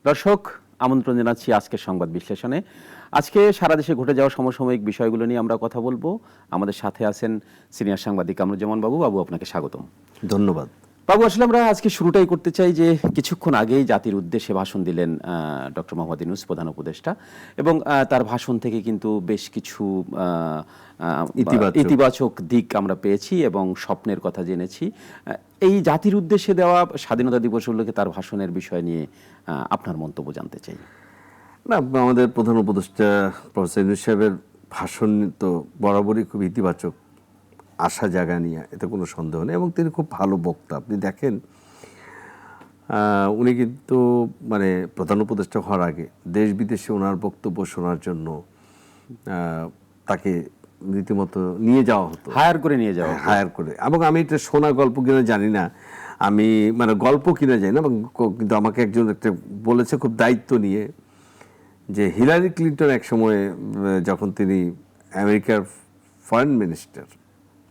দর্শক, আমন্ত্রণ জানাচ্ছি আজকের সংবাদ বিশ্লেষণে। আজকে সারা দেশে ঘটে যাওয়া সমসাময়িক বিষয়গুলো নিয়ে আমরা কথা বলবো। আমাদের সাথে আছেন সিনিয়র সাংবাদিক কামরুজ্জামান বাবু। বাবু, আপনাকে স্বাগতম। ধন্যবাদ। বাবু, আসলে আমরা আজকে শুরুটাই করতে চাই যে কিছুক্ষণ আগেই জাতির উদ্দেশ্যে ভাষণ দিলেন ডক্টর মোহাম্মদ ইউনূস, প্রধান উপদেষ্টা, এবং তার ভাষণ থেকে কিন্তু বেশ কিছু ইতিবাচক দিক আমরা পেয়েছি এবং স্বপ্নের কথা জেনেছি। এই জাতির উদ্দেশ্যে দেওয়া স্বাধীনতা দিবস উল্লেখে তার ভাষণের বিষয় নিয়ে আপনার মন্তব্য জানতে চাই। না, আমাদের প্রধান উপদেষ্টা প্রফেসর ইউনূস সাহেবের ভাষণ তো বরাবরই খুব ইতিবাচক, আশা জাগা নিয়ে, এতে কোনো সন্দেহ নেই, এবং তিনি খুব ভালো বক্তা। আপনি দেখেন, উনি কিন্তু মানে প্রধান উপদেষ্টা হওয়ার আগে দেশ বিদেশে ওনার বক্তব্য শোনার জন্য তাকে রীতিমতো নিয়ে যাওয়া হতো, হায়ার করে। এবং আমি এটা শোনা গল্প কিনা জানি না, আমি মানে গল্প কিনা জানি না, কিন্তু আমাকে একজন একটা বলেছে খুব দায়িত্ব নিয়ে, যে হিলারি ক্লিন্টন এক সময় যখন তিনি আমেরিকার ফরেন মিনিস্টার,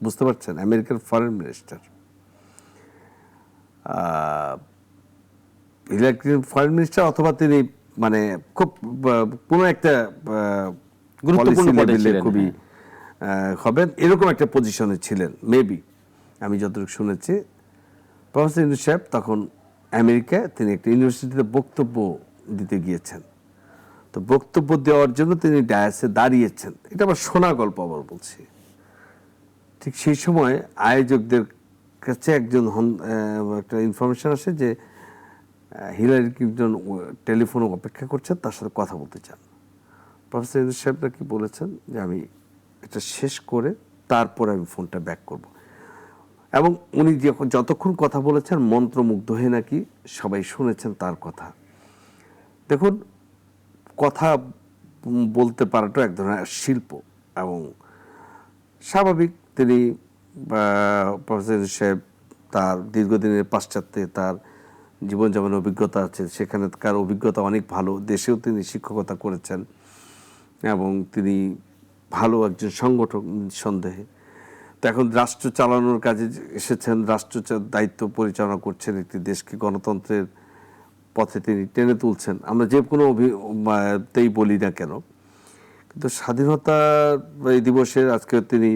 বুঝতে পারছেন, আমেরিকার foreign minister, Hillary Clinton foreign minister, অথবা তিনি মানে খুব কোনো একটা গুরুত্বপূর্ণ পদে ছিলেন, খুবই হবেন এরকম একটা পজিশনে ছিলেন মেবি, আমি যতটুকু শুনেছি। প্রফেসর ইউনূস সাহেব তখন আমেরিকায় তিনি একটা ইউনিভার্সিটিতে বক্তব্য দিতে গিয়েছেন। তো বক্তব্য দেওয়ার জন্য তিনি ডায়াসে দাঁড়িয়েছেন, এটা আবার শোনা গল্প আবার বলছি। ঠিক সেই সময় আয়োজকদের কাছে একটা ইনফরমেশন আসে যে হিলারি ক্লিন্টন টেলিফোনে অপেক্ষা করছেন, তার সাথে কথা বলতে চান। প্রফেসর ইউনূস সাহেব নাকি বলেছেন যে আমি এটা শেষ করে তারপরে আমি ফোনটা ব্যাক করব, এবং উনি যতক্ষণ কথা বলেছেন মন্ত্রমুগ্ধ হয়ে নাকি সবাই শুনেছেন তার কথা। দেখুন, কথা বলতে পারাটা এক ধরনের শিল্প, এবং স্বাভাবিক তিনি প্রফেসর সাহেব তার দীর্ঘদিনের পাশ্চাত্যে তার জীবনযাপনের অভিজ্ঞতা আছে, সেখানকার অভিজ্ঞতা অনেক ভালো, দেশেও তিনি শিক্ষকতা করেছেন এবং তিনি ভালো একজন সংগঠক সন্দেহে। তো এখন রাষ্ট্র চালানোর কাজে এসেছেন, রাষ্ট্র দায়িত্ব পরিচালনা করছেন, একটি দেশকে গণতন্ত্রের পথে তিনি টেনে তুলছেন। আমরা যে কোনো তেই বলি না কেন, কিন্তু স্বাধীনতা দিবসের আজকে তিনি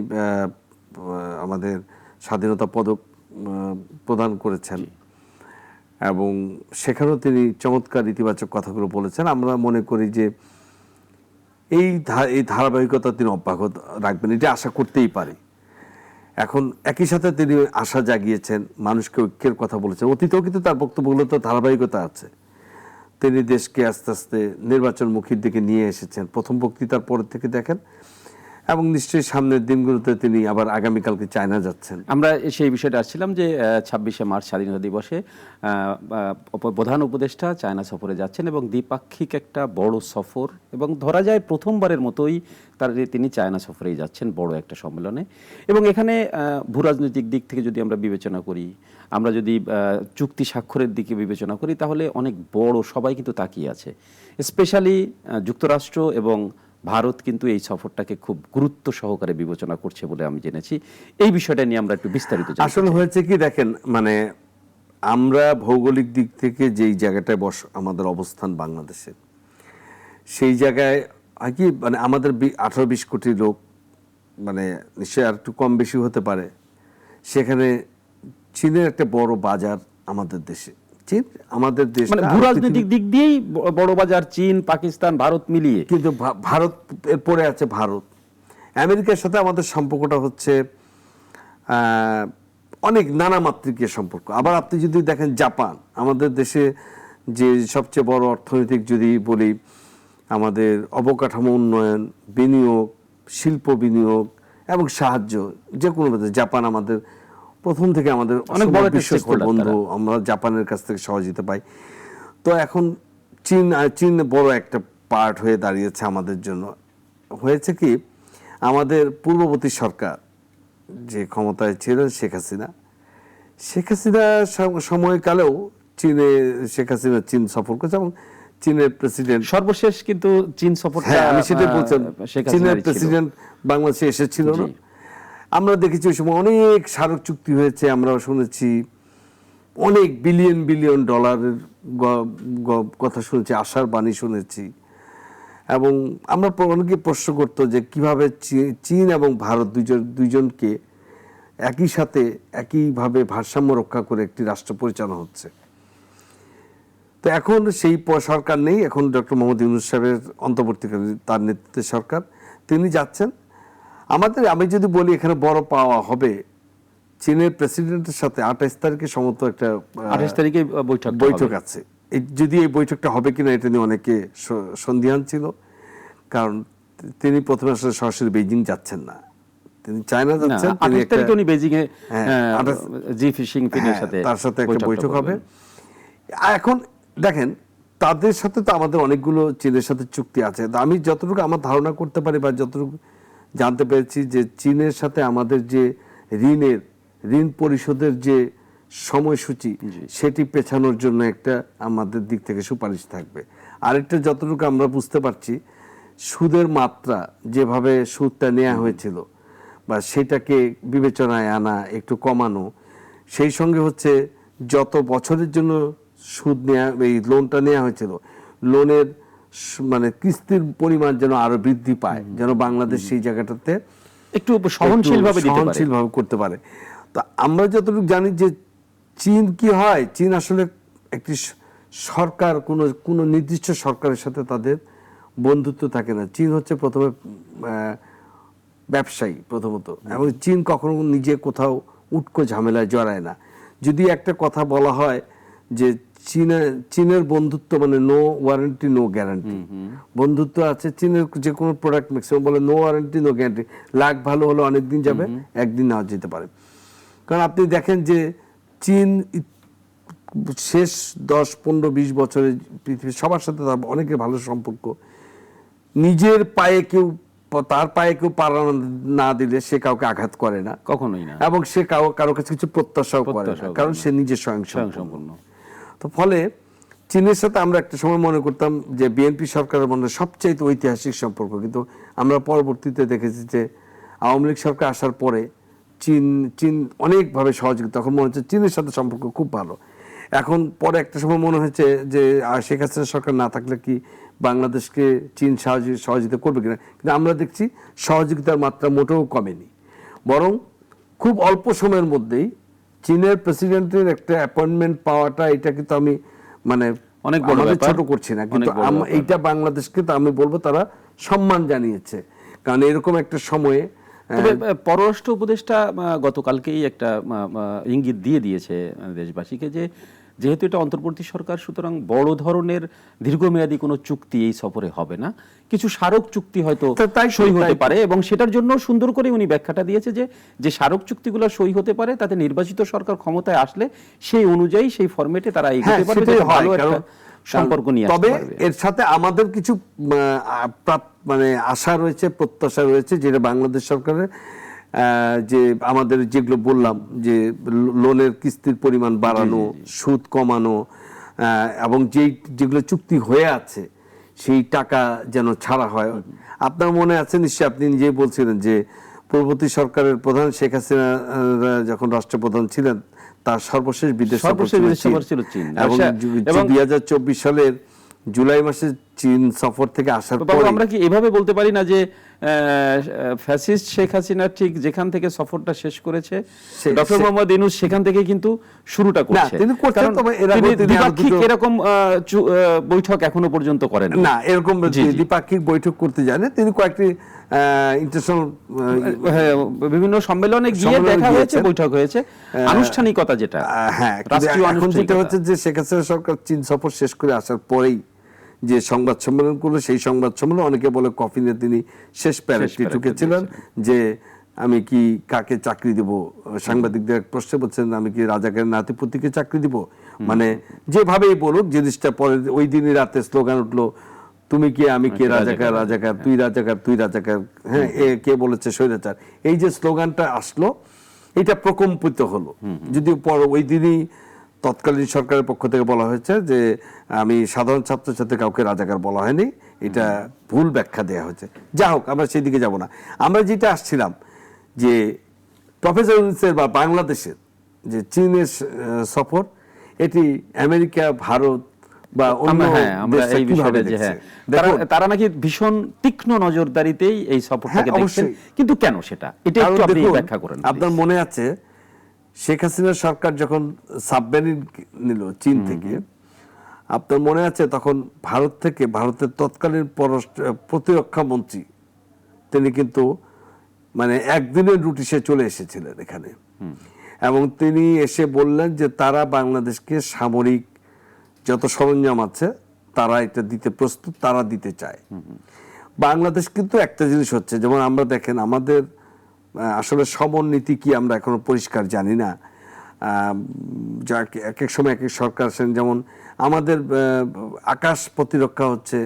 আমাদের স্বাধীনতা পদক প্রদান করেছেন, এবং সেখানেও তিনি চমৎকার ইতিবাচক কথাগুলো বলেছেন। আমরা মনে করি যে এই ধারাবাহিকতা তিনি অব্যাহত রাখবেন, এটা আশা করতেই পারি। এখন একই সাথে তিনি আশা জাগিয়েছেন, মানুষকে ঐক্যের কথা বলেছেন। অতীতেও কিন্তু তার বক্তব্যগুলো তো ধারাবাহিকতা আছে। তিনি দেশকে আস্তে আস্তে নির্বাচনমুখীর দিকে নিয়ে এসেছেন প্রথম বক্তৃতার পর থেকে দেখেন, এবং নিশ্চয়ই সামনের দিনগুলোতে তিনি আবার আগামীকালকে চায়না যাচ্ছেন। আমরা সেই বিষয়টা আসছিলাম যে 26শে মার্চ স্বাধীনতা দিবসে প্রধান উপদেষ্টা চায়না সফরে যাচ্ছেন, এবং দ্বিপাক্ষিক একটা বড় সফর, এবং ধরা যায় প্রথমবারের মতোই তিনি চায়না সফরেই যাচ্ছেন, বড় একটা সম্মেলনে। এবং এখানে ভূরাজনৈতিক দিক থেকে যদি আমরা বিবেচনা করি, আমরা যদি চুক্তি স্বাক্ষরের দিকে বিবেচনা করি, তাহলে অনেক বড়, সবাই কিন্তু তাকিয়ে আছে। স্পেশালি যুক্তরাষ্ট্র এবং ভারত কিন্তু এই সফরটাকে খুব গুরুত্ব সহকারে বিবেচনা করছে বলে আমি জেনেছি। এই বিষয়টা নিয়ে আমরা একটু বিস্তারিত জানতে চাই। আসলে হয়েছে কি, দেখেন, মানে আমরা ভৌগোলিক দিক থেকে যেই জায়গাটায় আমাদের অবস্থান বাংলাদেশে, সেই জায়গায় হয় কি, মানে আমাদের 18-20 কোটি লোক, মানে নিশ্চয়ই আর একটু কম বেশি হতে পারে, সেখানে চীনের একটা বড় বাজার আমাদের দেশে। চীন আমাদের দেশ, মানে ভূরাজনৈতিক দিক দিয়েই বড় বাজার চীন, পাকিস্তান, ভারত মিলিয়ে। কিন্তু ভারত এর পরে আছে ভারত। আমেরিকার সাথে আমাদের সম্পর্কটা হচ্ছে অনেক নানা মাত্রিকের সম্পর্ক। আবার আপনি যদি দেখেন জাপান, আমাদের দেশে যে সবচেয়ে বড় অর্থনৈতিক যদি বলি, আমাদের অবকাঠামো উন্নয়ন, বিনিয়োগ, শিল্প বিনিয়োগ এবং সাহায্য, যে কোনো জাপান আমাদের প্রথম থেকে আমাদের অনেক বড় বিশ্বস্ত বন্ধু, আমরা জাপানের কাছ থেকে সহযোগিতা পাই। তো এখন চীন বড় একটা পার্ট হয়ে দাঁড়িয়েছে আমাদের জন্য। হয়েছে কি, আমাদের পূর্ববর্তী সরকার যে ক্ষমতায় ছিলেন শেখ হাসিনা সময়কালেও শেখ হাসিনা চীন সফর করেছে, এবং চীনের প্রেসিডেন্ট সর্বশেষ কিন্তু চীন সফরটা, আমি সেটাই বলছিলাম, চীনের প্রেসিডেন্ট বাংলাদেশে এসেছিল না। আমরা দেখেছি ওই সময় অনেক স্মারক চুক্তি হয়েছে, আমরা শুনেছি অনেক বিলিয়ন বিলিয়ন ডলারের কথা শুনেছি, আশার বাণী শুনেছি। এবং আমরা অনেকে প্রশ্ন করতো যে কিভাবে চীন এবং ভারত দুইজনকে একই সাথে একইভাবে ভারসাম্য রক্ষা করে একটি রাষ্ট্র পরিচালনা হচ্ছে। তো এখন সেই সরকার নেই, এখন ডক্টর মোহাম্মদ ইউনূস সাহেবের অন্তর্বর্তীকালীন তার নেতৃত্বে সরকার, তিনি যাচ্ছেন। আমি যদি বলি এখানে বড় পাওয়া হবে চীনের প্রেসিডেন্টের সাথে 28 তারিখে সম্ভবত একটা 28 তারিখে বৈঠক আছে। যদি এই বৈঠকটা হবে কিনা এটা নিয়ে অনেকে সন্দিহান ছিল, কারণ তিনি প্রথমে আসলে সরাসরি বেইজিং যাচ্ছেন না, তিনি চায়না যাচ্ছেন। 28 তারিখে উনি বেইজিং এ জি জিনপিংয়ের সাথে তার সাথে একটা বৈঠক হবে। এখন দেখেন, তাদের সাথে তো আমাদের অনেকগুলো চীনের সাথে চুক্তি আছে। আমি যতটুকু আমার ধারণা করতে পারি বা যতটুকু জানতে পেরেছি যে চীনের সাথে আমাদের যে ঋণ পরিশোধের যে সময়সূচি সেটি পেছানোর জন্য একটা আমাদের দিক থেকে সুপারিশ থাকবে। আরেকটা যতটুকু আমরা বুঝতে পারছি, সুদের মাত্রা যেভাবে সুদটা নেওয়া হয়েছিল বা সেটাকে বিবেচনায় আনা, একটু কমানো, সেই সঙ্গে হচ্ছে যত বছরের জন্য সুদ নেওয়া, এই লোনটা নেওয়া হয়েছিল, লোনের মানে কিস্তির পরিমাণ যেন আরো বৃদ্ধি পায়, যেন বাংলাদেশ সেই জায়গাটাতে একটু সহনশীলভাবে করতে পারে। তো আমরা যতটুকু জানি যে চীন কি হয়, চীন আসলে একটি সরকার, কোনো নির্দিষ্ট সরকারের সাথে তাদের বন্ধুত্ব থাকে না। চীন হচ্ছে প্রথমে ব্যবসায়ী প্রথমত, এবং চীন কখনো নিজে কোথাও উটকো ঝামেলায় জড়ায় না। যদি একটা কথা বলা হয় যে চীনের বন্ধুত্ব মানে নো ওয়ারেন্টি নো গ্যারান্টি, বন্ধুত্ব আছে চীনের যে কোনো প্রোডাক্ট ম্যাক্সিমাম বলে no warranty no guarantee, lakh ভালো হলো অনেকদিন যাবে, একদিন নাও যেতে পারে। কারণ আপনি দেখেন যে চীন শেষ 10-15-20 বছরে পৃথিবীর সবার সাথে তার অনেকের ভালো সম্পর্ক, নিজের পায়ে তার পায়ে কেউ পাড়া না দিলে সে কাউকে আঘাত করে না, কখনোই না, এবং সে কারো কাছে কিছু প্রত্যাশাও করে না, কারণ সে নিজে স্বয়ংসম্পূর্ণ। তো ফলে চীনের সাথে আমরা একটা সময় মনে করতাম যে বিএনপি সরকারের মধ্যে সবচাইতে ঐতিহাসিক সম্পর্ক, কিন্তু আমরা পরবর্তীতে দেখেছি যে আওয়ামী লীগ সরকার আসার পরে চীন অনেকভাবে সহযোগিতা, তখন মনে হচ্ছে চীনের সাথে সম্পর্ক খুব ভালো। এখন পরে একটা সময় মনে হচ্ছে যে শেখ হাসিনা সরকার না থাকলে কি বাংলাদেশকে চীন সহযোগিতা করবে কিনা, কিন্তু আমরা দেখছি সহযোগিতার মাত্রা মোটেও কমেনি, বরং খুব অল্প সময়ের মধ্যেই চীনের প্রেসিডেন্টের একটা অ্যাপয়েন্টমেন্ট পাওয়াটা, এটা কিন্তু আমি মানে অনেক বড় ব্যাপার, ছোট করছি না, কিন্তু এইটা বাংলাদেশকে তো আমি বলবো তারা সম্মান জানিয়েছে, কারণ এরকম একটা সময়ে। তবে পররাষ্ট্র উপদেষ্টা গতকালকেই একটা ইঙ্গিত দিয়ে দিয়েছে দেশবাসীকে যে যেহেতু এটা অন্তর্বর্তী সরকার, সুতরাং বড় ধরনের দীর্ঘমেয়াদী কোনো চুক্তি এই সফরে হবে না, কিছু স্মারক চুক্তি হয়তো সই হতে পারে, এবং সেটার জন্য সুন্দর করে উনি ব্যাখ্যাটা দিয়েছে যে স্মারক চুক্তিগুলো সই হতে পারে, তাতে নির্বাচিত সরকার ক্ষমতায় আসলে সেই অনুযায়ী সেই ফরম্যাটে তারা এগোতে পারবে, ভালো একটা সম্পর্ক নিয়ে আসতে পারবে। তবে এর সাথে আমাদের কিছু মানে আশা রয়েছে, প্রত্যাশা রয়েছে, যেটা বাংলাদেশ সরকারের যে আমাদের যেগুলো বললাম যে লোনের কিস্তির পরিমাণ বাড়ানো, সুদ কমানো, এবং যেগুলো চুক্তি হয়ে আছে সেই টাকা যেন ছাড়া হয়। আপনার মনে আছে নিশ্চয়ই, আপনি নিজেই বলছিলেন যে পূর্ববর্তী সরকারের প্রধান শেখ হাসিনা যখন রাষ্ট্রপ্রধান ছিলেন, তার সর্বশেষ বিদেশ সফর ছিল চীন, এবং 2024 সালের জুলাই মাসে চীন সফর থেকে আসার পর আমরা কি এভাবে বলতে পারি না যে ফ্যাসিস্ট শেখ হাসিনা ঠিক যেখান থেকে সফরটা শেষ করেছে, ডক্টর মোহাম্মদ ইউনূস সেখান থেকে কিন্তু শুরুটা করছে, দ্বিপাক্ষিক এরকম বৈঠক এখনো পর্যন্ত করেন না, এরকম দ্বিপাক্ষিক বৈঠক করতে যায় না তিনি, কয়েকটি বিভিন্ন সম্মেলনে গিয়ে দেখা হয়েছে, বৈঠক হয়েছে, আনুষ্ঠানিকতা যেটা। হ্যাঁ, এখন যেটা হচ্ছে যে শেখ হাসিনা সরকার চীন সফর শেষ করে আসার পরেই যে সংবাদ সম্মেলন করলো, সেই সংবাদ সম্মেলন অনেকে বলে কফিনে তিনি শেষ প্যারেডটি ঠুকেছিলেন যে আমি কি কাকে চাকরি দিব, সাংবাদিকদের প্রশ্ন বলছেন আমি কি রাজাকারের নাতিপুতিকে চাকরি দিব, মানে যেভাবেই বলুক জিনিসটা পরে ওই দিনই রাতে স্লোগান উঠলো, তুমি কি আমি কে, রাজাকার রাজাকার, তুই রাজাকার তুই রাজাকার, হ্যাঁ কে বলেছে স্বৈরাচার, এই যে স্লোগানটা আসলো এটা প্রকম্পিত হলো। যদিও পর ওই দিনই তৎকালীন সরকারের পক্ষ থেকে বলা হয়েছে যে আমি সাধারণ ছাত্রছাত্রী কাউকে রাজাকার বলা হয়নি, এটা ভুল ব্যাখ্যা দেওয়া হয়েছে। যা হোক, আমরা সেদিকে যাব না। আমরা যেটা আসছিলাম যে প্রফেসর ইউনূসের বা বাংলাদেশের যে চীনের সফর, এটি আমেরিকা, ভারত, বা অন্য আমরা দেশটা এই কিভাবে বিষয়ে যে দেখছে? তারা নাকি ভীষণ তীক্ষ্ণ নজরদারিতেই এই সফরটাকে হ্যাঁ, দেখছেন, অবশ্যই। কিন্তু কেন সেটা এটা কারণ একটু আপনি দেখুন, ব্যাখ্যা করেন আপনার please। মনে আছে শেখ হাসিনার সরকার যখন সাবমেরিন নিল চীন থেকে, আপনার মনে আছে তখন ভারত থেকে ভারতের তৎকালীন প্রতিরক্ষা মন্ত্রী তিনি কিন্তু মানে একদিনের নোটিশে চলে এসেছিলেন এখানে, এবং তিনি এসে বললেন যে তারা বাংলাদেশকে সামরিক যত সরঞ্জাম আছে তারা এটা দিতে প্রস্তুত, তারা দিতে চায়। বাংলাদেশ কিন্তু একটা জিনিস হচ্ছে, যেমন আমরা দেখেন আমাদের আসলে সমরনীতি কি আমরা এখনো পরিষ্কার জানি না। যা এক এক সময় এক এক সরকার আছেন, যেমন আমাদের আকাশ প্রতিরক্ষা হচ্ছে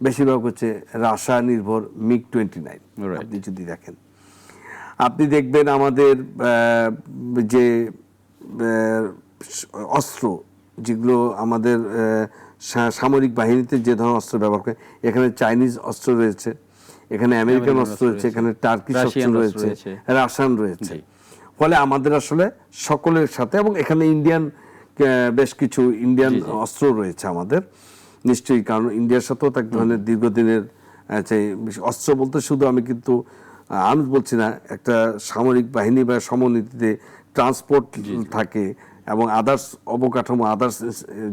বেশিরভাগ হচ্ছে রাশা নির্ভর MiG-29। আপনি যদি দেখেন, আপনি দেখবেন আমাদের যে অস্ত্র যেগুলো আমাদের সামরিক বাহিনীতে যে ধরনের অস্ত্র ব্যবহার করে, এখানে চাইনিজ অস্ত্র রয়েছে, এখানে আমেরিকান অস্ত্র রয়েছে, এখানে টার্কিশ অস্ত্র রয়েছে, রাশিয়ান রয়েছে। ফলে আমাদের আসলে সকলের সাথে, এবং এখানে ইন্ডিয়ান বেশ কিছু ইন্ডিয়ান অস্ত্র রয়েছে আমাদের নিশ্চয়ই, কারণ ইন্ডিয়ার সাথেও এক ধরনের দীর্ঘদিনের অস্ত্র বলতে শুধু আমি কিন্তু আমি বলছি না, একটা সামরিক বাহিনী বা সমরনীতিতে ট্রান্সপোর্ট থাকে এবং আদার্স অবকাঠামো, আদার্স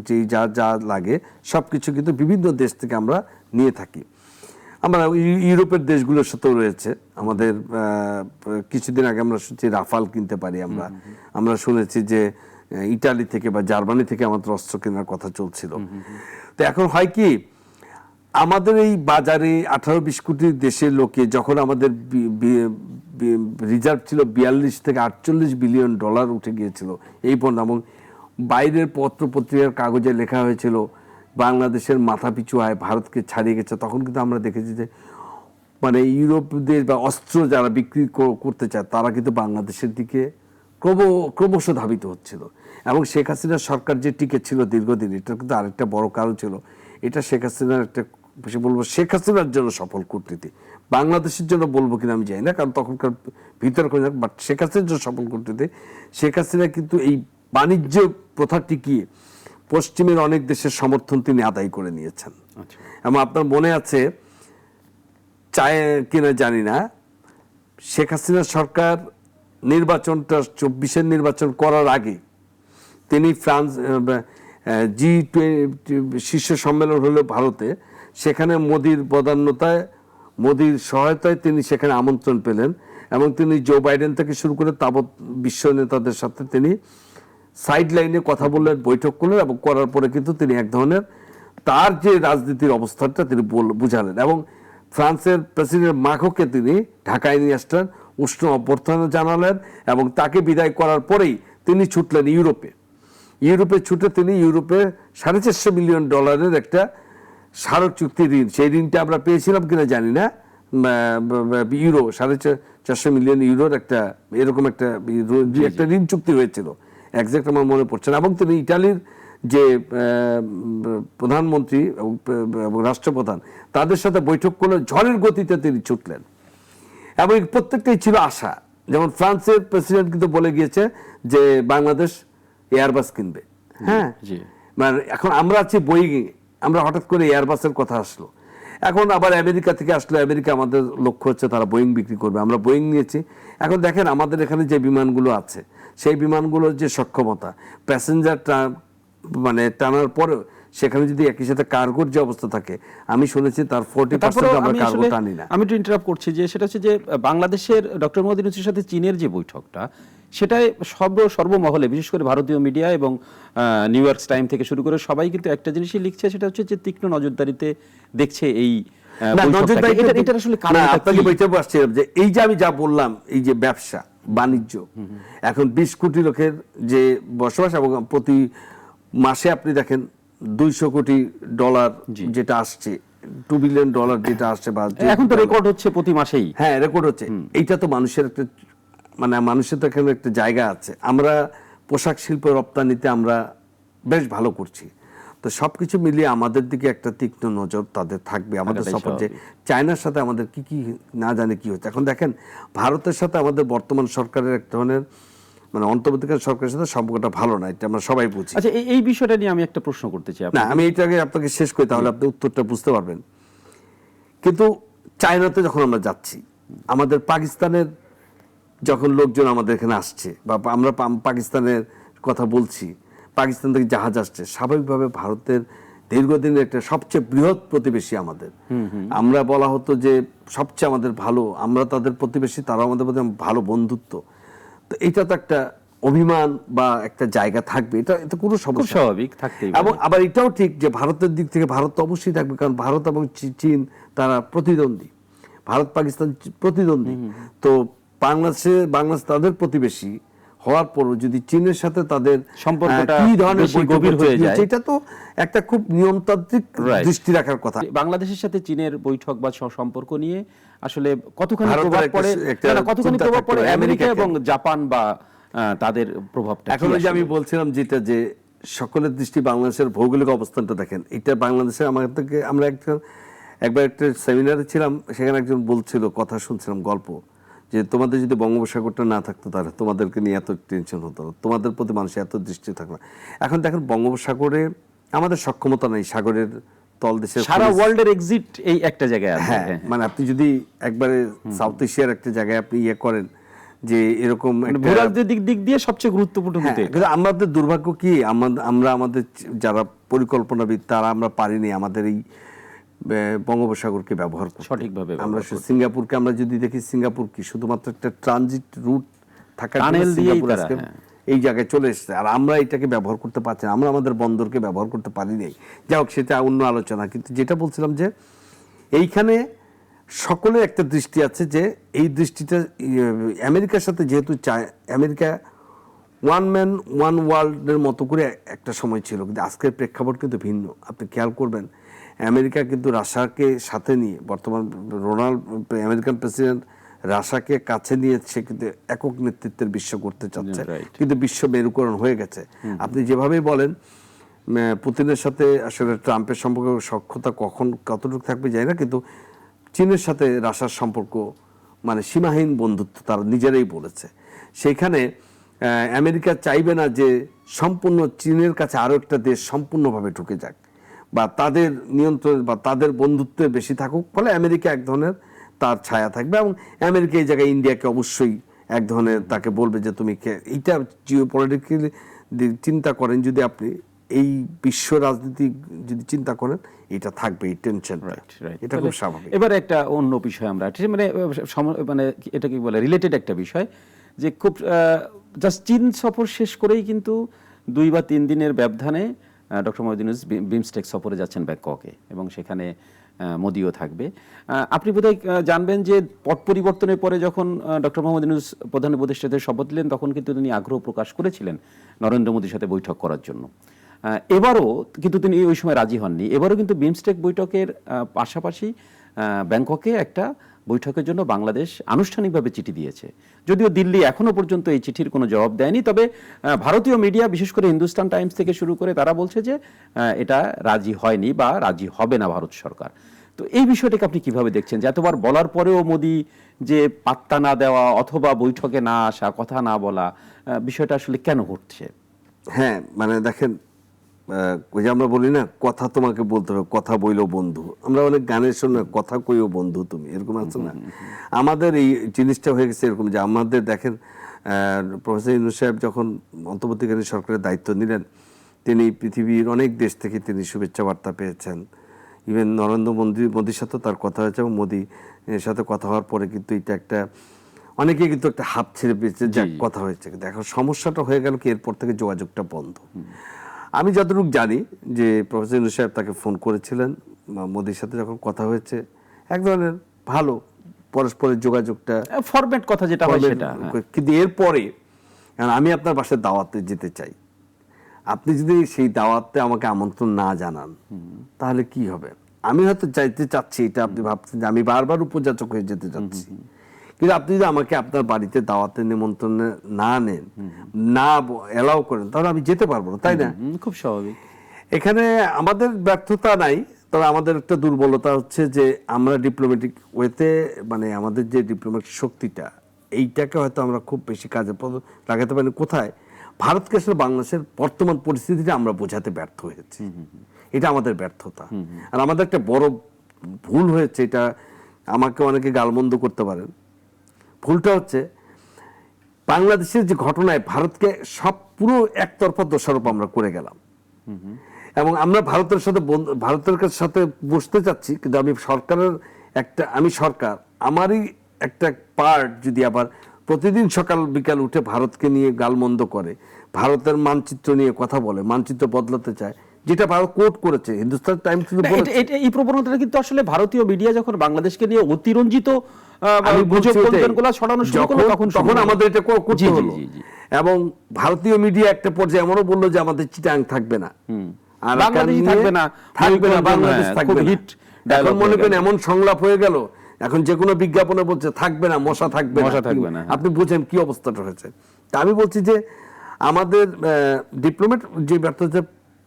যেই যা যা লাগে সব কিছু কিন্তু বিভিন্ন দেশ থেকে আমরা নিয়ে থাকি। আমরা ইউরোপের দেশগুলোর সাথেও রয়েছে আমাদের। কিছুদিন আগে আমরা শুনছি রাফাল কিনতে পারি আমরা। আমরা শুনেছি যে ইটালি থেকে বা জার্মানি থেকে আমাদের অস্ত্র কেনার কথা চলছিল। তো এখন হয় কি, আমাদের এই বাজারে 18-20 কোটি দেশের লোকে যখন আমাদের রিজার্ভ ছিল 42 থেকে 48 বিলিয়ন ডলার উঠে গিয়েছিল এই পণ্য, এবং বাইরের পত্র পত্রিকার কাগজে লেখা হয়েছিল বাংলাদেশের মাথাপিছু আয় ভারতকে ছাড়িয়ে গেছে, তখন কিন্তু আমরা দেখেছি যে মানে ইউরোপ দেশ বা অস্ত্র যারা বিক্রি করতে চায় তারা কিন্তু বাংলাদেশের দিকে ক্রমশ ধাবিত হচ্ছিল। এবং শেখ হাসিনার সরকার যে টিকে ছিল দীর্ঘদিন, এটা কিন্তু আরেকটা বড় কারণ ছিল, এটা শেখ হাসিনার একটা বলবো শেখ হাসিনার জন্য সফল কূটনীতি। বাংলাদেশের জন্য বলবো কিনা আমি জানি না, কারণ তখনকার ভিতর করে, বাট শেখ হাসিনার জন্য সফল কূটনীতি। শেখ হাসিনা কিন্তু এই বাণিজ্য প্রথা টিকিয়ে পশ্চিমের অনেক দেশের সমর্থন তিনি আদায় করে নিয়েছেন। এবং আপনার মনে আছে চায় কিনা জানি না, শেখ হাসিনা সরকার নির্বাচনটা 24-এর নির্বাচন করার আগে তিনি ফ্রান্স G20 শীর্ষ সম্মেলন হলো ভারতে, সেখানে মোদির বদান্যতায় মোদির সহায়তায় তিনি সেখানে আমন্ত্রণ পেলেন, এবং তিনি জো বাইডেন থেকে শুরু করে তাবৎ বিশ্ব নেতাদের সাথে তিনি সাইড লাইনে কথা বললেন, বৈঠক করলেন, এবং করার পরে কিন্তু তিনি এক ধরনের তার যে রাজনীতির অবস্থানটা তিনি বুঝালেন, এবং ফ্রান্সের প্রেসিডেন্ট মাখোকে তিনি ঢাকায় নিয়ে আসলেন, উষ্ণ অভ্যর্থনা জানালেন, এবং তাকে বিদায় করার পরেই তিনি ছুটলেন ইউরোপে ছুটে তিনি ইউরোপে $450 মিলিয়ন একটা স্মারক চুক্তি ঋণ, সেই ঋণটা আমরা পেয়েছিলাম কিনা জানি না, ইউরো 450 মিলিয়ন ইউরোর একটা এরকম একটা ঋণ চুক্তি হয়েছিল, একজ্যাক্ট আমার মনে পড়ছে না। এবং তিনি ইটালির যে প্রধানমন্ত্রী এবং রাষ্ট্রপ্রধান তাদের সাথে বৈঠক করলেন, ঝড়ের গতিতে তিনি ছুটলেন, এবং প্রত্যেকটাই ছিল আশা। যেমন ফ্রান্সের প্রেসিডেন্ট কিন্তু বলে গিয়েছে যে বাংলাদেশ এয়ারবাস কিনবে। হ্যাঁ, মানে এখন আমরা আছি বোয়িং, আমরা হঠাৎ করে এয়ারবাসের কথা আসলো, এখন আবার আমেরিকা থেকে আসলো, আমেরিকা আমাদের লক্ষ্য হচ্ছে তারা বোয়িং বিক্রি করবে, আমরা বোয়িং নিয়েছি। এখন দেখেন আমাদের এখানে যে বিমানগুলো আছে সেই বিমানগুলোর যে সক্ষমতা, প্যাসেঞ্জার মানে টানার পরেও সেখানে যদি একই সাথে কার্গোর যে অবস্থা থাকে, আমি শুনেছি তার 40% আমরা কার্গো টানি না। আমি একটু ইন্টারাপ্ট করছি, যে সেটা হচ্ছে যে বাংলাদেশের ডক্টর মোহাম্মদ ইউনূসের সাথে চীনের যে বৈঠকটা, সেটাই সর্বমহলে বিশেষ করে ভারতীয় মিডিয়া এবং নিউ ইয়র্ক টাইম থেকে শুরু করে সবাই কিন্তু একটা জিনিসই লিখছে, সেটা হচ্ছে যে তীক্ষ্ণ নজরদারিতে দেখছে এই এটা আসলে আপনাকে বলতে পারছিলাম যে এই যে আমি যা বললাম, এই যে ব্যবসা বাণিজ্য, এখন 20 কোটি লোকের যে বসবাস, এবং প্রতি মাসে আপনি দেখেন $200 কোটি যেটা আসছে, $2 বিলিয়ন যেটা আসছে, বা এখন তো রেকর্ড হচ্ছে প্রতি মাসেই। হ্যাঁ, রেকর্ড হচ্ছে। এইটা তো মানুষের একটা মানে মানুষের তো এখানে একটা জায়গা আছে, আমরা পোশাক শিল্প রপ্তানিতে আমরা বেশ ভালো করছি। তো সবকিছু মিলিয়ে আমাদের দিকে একটা তীক্ষ্ণ নজর তাদের থাকবে। আমাদের সফর যে চায়নার সাথে আমাদের কি কি না জানে কি হচ্ছে। এখন দেখেন ভারতের সাথে আমাদের বর্তমান সরকারের এক ধরনের মানে অন্তর্বর্তীকালীন সরকারের সাথে সম্পর্কটা ভালো না, এটা আমরা সবাই বুঝি। আচ্ছা, এই বিষয়টা নিয়ে আমি একটা প্রশ্ন করতে চাই না, আমি এটাকে আপনাকে শেষ করি, তাহলে আপনি উত্তরটা বুঝতে পারবেন। কিন্তু চায়নাতে যখন আমরা যাচ্ছি, আমাদের পাকিস্তানের যখন লোকজন আমাদের এখানে আসছে বা আমরা পাকিস্তানের কথা বলছি, পাকিস্তান থেকে জাহাজ আসছে, স্বাভাবিকভাবে ভারতের দীর্ঘদিনের একটা সবচেয়ে বৃহৎ প্রতিবেশী আমাদের। আমরা বলা হতো যে সবচেয়ে আমাদের ভালো, আমরা তাদের প্রতিবেশী, তারাও আমাদের প্রতি ভালো বন্ধুত্ব। তো এটা তো একটা অভিমান বা একটা জায়গা থাকবে, এটা কোনো সমস্যা না। স্বাভাবিক থাকতেই এবং আবার এটাও ঠিক যে ভারতের দিক থেকে ভারত তো অবশ্যই থাকবে, কারণ ভারত এবং চীন তারা প্রতিদ্বন্দ্বী, ভারত পাকিস্তান প্রতিদ্বন্দ্বী। তো বাংলাদেশ তাদের প্রতিবেশী হওয়ার পরও যদি চীনের সাথে তাদের সম্পর্কটা কি ধরনের বেশি গভীর হয়ে যায়, এটা তো একটা খুব নিয়মতান্ত্রিক দৃষ্টি রাখার কথা। বাংলাদেশের সাথে চীনের বৈঠক বা সম্পর্ক নিয়ে আসলে কতখানি ভারতের প্রভাব পড়ে, কতখানি চিন্তা প্রভাব থাকতে পড়ে পারে আমেরিকা আমেরিকাকে। এবং জাপান বা তাদের প্রভাবটা এখন ওই যে আমি বলছিলাম যেটা, যে সকলের দৃষ্টি বাংলাদেশের ভৌগোলিক অবস্থানটা দেখেন, এটা বাংলাদেশের আমরা একবার একটা সেমিনারে ছিলাম, সেখানে একজন বলছিল, কথা শুনছিলাম, গল্প, যে তোমাদের যদি বঙ্গোপসাগরটা না থাকতো তাহলে তোমাদেরকে নিয়ে এত টেনশন হতো না, তোমাদের প্রতি মানুষের এত দৃষ্টি থাকতো না। এখন দেখেন বঙ্গোপসাগরে আমাদের সক্ষমতা নেই, সাগরের তলদেশের সারা ওয়ার্ল্ডের এক্সিট এই একটা জায়গায় আছে। হ্যাঁ, মানে আপনি যদি একবারে সাউথ এশিয়ার একটা জায়গায় আপনি করেন যে এরকম ভূরাজনৈতিক দিক দিয়ে সবচেয়ে গুরুত্বপূর্ণ হতে, কিন্তু আমাদের দুর্ভাগ্য কি, আমরা আমাদের যারা পরিকল্পনাবিদ তারা আমরা পারিনি আমাদের এই বঙ্গোপসাগরকে ব্যবহার করতে সঠিকভাবে। আমরা সিঙ্গাপুরকে আমরা যদি দেখি, সিঙ্গাপুর কি শুধুমাত্র একটা ট্রানজিট রুট থাকার জন্য টানেল দিয়েই সিঙ্গাপুর আজকে এই জায়গায় চলে এসেছে, আর আমরা এটাকে ব্যবহার করতে পারছি না, আমরা আমাদের বন্দরকে ব্যবহার করতে পারি নাই। যাই হোক, সেটা অন্য আলোচনা। কিন্তু যেটা বলছিলাম যে এইখানে সকলের একটা দৃষ্টি আছে, যে এই দৃষ্টিটা আমেরিকার সাথে যেহেতু আমেরিকা ওয়ান ম্যান ওয়ান ওয়ার্ল্ডের মতো করে একটা সময় ছিল, কিন্তু আজকের প্রেক্ষাপট কিন্তু ভিন্ন। আপনি খেয়াল করবেন, আমেরিকা কিন্তু রাশিয়াকে সাথে নিয়ে, বর্তমান আমেরিকান প্রেসিডেন্ট রাশিয়াকে কাছে নিয়ে সে কিন্তু একক নেতৃত্বের বিশ্ব করতে চাচ্ছে, কিন্তু বিশ্ব মেরুকরণ হয়ে গেছে। আপনি যেভাবেই বলেন, পুতিনের সাথে আসলে ট্রাম্পের সম্পর্ক সখ্যতা কতটুকু থাকবে জানি না, কিন্তু চীনের সাথে রাশিয়ার সম্পর্ক মানে সীমাহীন বন্ধুত্ব, তারা নিজেরাই বলেছে। সেইখানে আমেরিকা চাইবে না যে সম্পূর্ণ চীনের কাছে আরো একটা দেশ সম্পূর্ণভাবে ঢুকে যাক বা তাদের নিয়ন্ত্রণ বা তাদের বন্ধুত্বে বেশি থাকুক, ফলে আমেরিকা এক ধরনের তার ছায়া থাকবে। এবং আমেরিকা এই জায়গায় ইন্ডিয়াকে অবশ্যই এক ধরনের তাকে বলবে যে তুমি এইটা জিও পলিটিক্যালি চিন্তা করেন, যদি আপনি এই বিশ্ব রাজনীতি যদি চিন্তা করেন, এটা থাকবে, এই টেনশন, এটা খুব স্বাভাবিক। এবার একটা অন্য বিষয় আমরা মানে এটা কি বলে রিলেটেড একটা বিষয়, যে খুব জাস্ট চীন সফর শেষ করেই কিন্তু 2 বা 3 দিনের ব্যবধানে ডক্টর মোহাম্মদ ইউনূস বিমস্টেক সফরে যাচ্ছেন ব্যাংককে, এবং সেখানে মোদিও থাকবে। আপনি বোধহয় জানবেন যে পট পরিবর্তনের পরে যখন ডক্টর মোহাম্মদ ইউনূস প্রধান উপদেষ্টাতে শপথ নিলেন, তখন কিন্তু তিনি আগ্রহ প্রকাশ করেছিলেন নরেন্দ্র মোদীর সাথে বৈঠক করার জন্য। এবারও কিন্তু তিনি ওই সময় রাজি হননি। এবারও কিন্তু বিমস্টেক বৈঠকের পাশাপাশি ব্যাংককে একটা বৈঠকের জন্য বাংলাদেশ আনুষ্ঠানিকভাবে চিঠি দিয়েছে, যদিও দিল্লি এখনো পর্যন্ত এই চিঠির কোনো জবাব দেয়নি। তবে ভারতীয় মিডিয়া, বিশেষ করে হিন্দুস্তান টাইমস থেকে শুরু করে, তারা বলছে যে এটা রাজি হয়নি বা রাজি হবে না ভারত সরকার। তো এই বিষয়টাকে আপনি কিভাবে দেখছেন, যে এতবার বলার পরেও মোদি যে পাত্তা না দেওয়া অথবা বৈঠকে না আসা, কথা না বলা, বিষয়টা আসলে কেন ঘটছে? হ্যাঁ, মানে দেখেন, ওই যে আমরা বলি না, কথা তোমাকে বলতে হবে, কথা বইলো বন্ধু। আমরা অনেক গানের শুনে কথা কইও বন্ধু তুমি, এরকম আছে না? আমাদের এই জিনিসটা হয়ে গেছে এরকম, যে আমাদের দেখেন প্রফেসর ইউনূস সাহেব যখন অন্তর্বর্তীকালীন সরকারের দায়িত্ব নিলেন, তিনি পৃথিবীর অনেক দেশ থেকে তিনি শুভেচ্ছা বার্তা পেয়েছেন। ইভেন নরেন্দ্র মোদীর সাথে তার কথা হয়েছে, এবং মোদীর সাথে কথা হওয়ার পরে কিন্তু এটা একটা অনেকে কিন্তু একটা হাত ছেড়ে পেয়েছে যে কথা হয়েছে। কিন্তু এখন সমস্যাটা হয়ে গেল কি, এরপর থেকে যোগাযোগটা বন্ধ। আমি যতটুকু জানি যে প্রফেসর ইউনূস সাহেব তাকে ফোন করেছিলেন, মোদির সাথে যখন কথা হয়েছে, এক ধরনের ভালো পরস্পরের যোগাযোগটা, ফরম্যাট কথা যেটা হয় সেটা। কিন্তু এরপরে আমি আপনার বাসায় দাওয়াতে যেতে চাই, আপনি যদি সেই দাওয়াতে আমাকে আমন্ত্রণ না জানান, তাহলে কি হবে? আমি হয়তো যাইতে চাচ্ছি, এটা আপনি ভাবছেন যে আমি বারবার উপযাচক হয়ে যেতে চাচ্ছি, কিন্তু আপনি যদি আমাকে আপনার বাড়িতে দাওয়াতে নিমন্ত্রণে না নেন, না এলাও করেন, তাহলে আমি যেতে পারবো না, তাই না? খুব স্বাভাবিক। এখানে আমাদের ব্যর্থতা নাই, তবে আমাদের একটা দুর্বলতা হচ্ছে যে আমরা ডিপ্লোম্যাটিক ওয়েতে, মানে আমাদের যে ডিপ্লোম্যাটিক শক্তিটা, এইটাকে হয়তো আমরা খুব বেশি কাজে লাগাতে পারি কোথায়, ভারতকে আসলে বাংলাদেশের বর্তমান পরিস্থিতিটা আমরা বোঝাতে ব্যর্থ হয়েছি, এটা আমাদের ব্যর্থতা। আর আমাদের একটা বড় ভুল হয়েছে, এটা আমাকে অনেকে গালমন্দ করতে পারেন, ভুলটা হচ্ছে বাংলাদেশের যে ঘটনায় ভারতকে সব পুরো একতরফা দোষারোপ আমরা করে গেলাম, এবং আমরা ভারতের সাথে বসতে চাচ্ছি, কিন্তু আমি সরকার আমারই একটা পার্ট যদি আবার প্রতিদিন সকাল বিকাল উঠে ভারতকে নিয়ে গালমন্দ করে, ভারতের মানচিত্র নিয়ে কথা বলে, মানচিত্র বদলাতে চায়, যেটা ভারত কোট করেছে, হিন্দুস্তান টাইমস এই প্রবণতাটা কিন্তু আসলে ভারতীয় মিডিয়া যখন বাংলাদেশকে নিয়ে অতিরঞ্জিত ছড়ানো শুরু করলো তখন আমাদের এটা করতে হলো। এবং ভারতীয় মিডিয়া একটা পর্যায়ে এমনও বললো যে আমাদের চিটাং থাকবে না, আর বাংলাদেশ থাকবে না, বাংলাদেশ থাকবে না। এখন মনে করেন এমন সংলাপ হয়ে গেল, এখন যে কোনো বিজ্ঞাপনে বলছে থাকবে না, মশা থাকবে না। আপনি বুঝেন কি অবস্থাটা হয়েছে। তা আমি বলছি যে আমাদের ডিপ্লোমেট যে ব্যর্থতা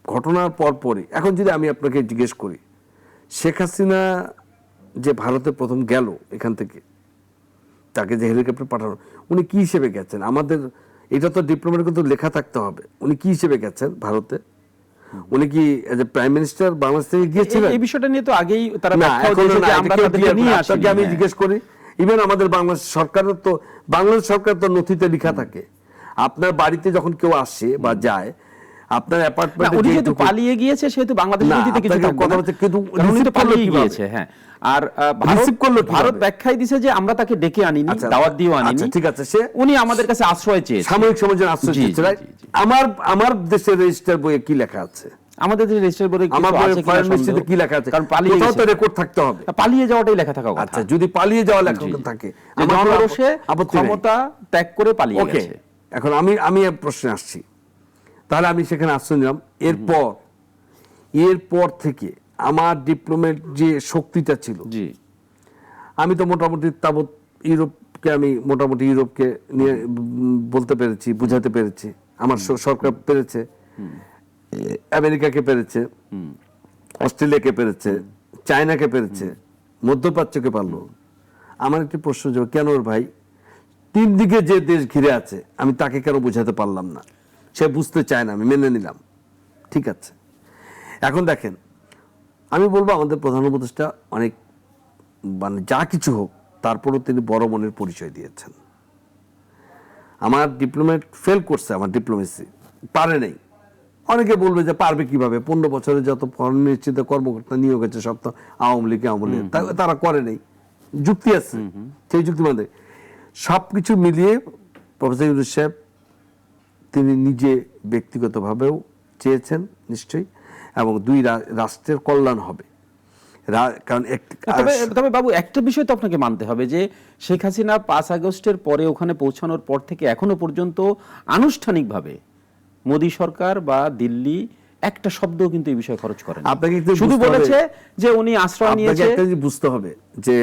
ঘটনার পরপরই, এখন যদি আমি আপনাকে জিজ্ঞেস করি, শেখ হাসিনা যে ভারতে প্রথম গেল এখান থেকে, তাকে যে হেলিকপ্টার পাঠানো, উনি কি হিসেবে গেছেন? আমাদের এটা তো ডিপ্লোমেট কিন্তু লেখা থাকতে হবে, উনি কি হিসেবে গেছেন ভারতে? উনি কি as a prime minister Bangladesh থেকে গিয়েছিলেন? এই বিষয়টা নিয়ে তো আগেই তারা ব্যাখ্যা দিয়েছে যে আমরা তাদেরকে নিয়ে আসি। আমি জিজ্ঞেস করি, ইভেন আমাদের বাংলাদেশ সরকার তো নথিতে লেখা থাকে, আপনার বাড়িতে যখন কেউ আসে বা যায়, আপনার অ্যাপার্টমেন্টে উনি যেহেতু পালিয়ে গিয়েছে সেহেতু বাংলাদেশের নীতিতে কিছু থাকবে না, কিন্তু উনি তো পালিয়ে গিয়েছে। হ্যাঁ, আর ভারত ব্যাখ্যাই দিয়েছে যে আমরা তাকে ডেকে আনিনি, দাওয়াত দিয়েও আনিনি। ঠিক আছে, সে উনি আমাদের কাছে আশ্রয় চেয়েছে, সাময়িক সময়ের জন্য আশ্রয় চেয়েছে। আমার দেশের রেজিস্টার বইয়ে কি লেখা আছে? আমাদের দেশের রেজিস্টার বইয়ে কি লেখা আছে? কারণ পালিয়ে তো রেকর্ড থাকতে হবে, পালিয়ে যাওয়াটাই লেখা থাকা কথা। আচ্ছা, যদি পালিয়ে যাওয়া লেখা থাকে, জনরোষে ক্ষমতা ত্যাগ করে পালিয়ে গেছে। এখন আমি প্রশ্নে আসছি, তাহলে আমি সেখানে আশ্রয় নিলাম। এরপর থেকে আমার ডিপ্লোমেট যে শক্তিটা ছিল, আমি তো মোটামুটি তাবৎ ইউরোপকে নিয়ে বলতে পেরেছি, বুঝাতে পেরেছি, আমার সরকার পেরেছে, আমেরিকাকে পেরেছে, অস্ট্রেলিয়াকে পেরেছে, চায়নাকে পেরেছে, মধ্যপ্রাচ্যকে পারলো। আমার একটি প্রশ্ন যে কেন ওর ভাই তিন দিকে যে দেশ ঘিরে আছে, আমি তাকে কেন বোঝাতে পারলাম না? সে বুঝতে চায় না, আমি মেনে নিলাম, ঠিক আছে। এখন দেখেন, আমি বলবো আমাদের প্রধান উপদেষ্টা অনেক, মানে যা কিছু হোক, তারপরও তিনি বড় মনের পরিচয় দিয়েছেন। আমার ডিপ্লোমেট ফেল করছে, আমার ডিপ্লোমেসি পারে নাই। অনেকে বলবে যে পারবে কিভাবে, 15 বছরে যত ফরেন মিনিস্ট্রিতে কর্মকর্তা নিয়োগ হয়েছে সব তো আওয়ামী লীগ তারা করে নেই, যুক্তি আছে, সেই যুক্তি মানে সবকিছু মিলিয়ে প্রফেসর ইউনূস সাহেব তিনি নিজে ব্যক্তিগতভাবেও চেয়েছেন নিশ্চয়ই, এবং দুই রাষ্ট্রের কল্যাণ হবে। কারণ তবে বাবু, একটা বিষয় তো আপনাকে মানতে হবে যে শেখ হাসিনা 5 আগস্টের পরে ওখানে পৌঁছানোর পর থেকে এখনো পর্যন্ত আনুষ্ঠানিকভাবে মোদী সরকার বা দিল্লি একটা শব্দ কিন্তু এই বিষয়ে খরচ করেন। আপনাকে শুধু বলেছে যে উনি আশ্রয় নিয়েছে। একটা জিনিস বুঝতে হবে যে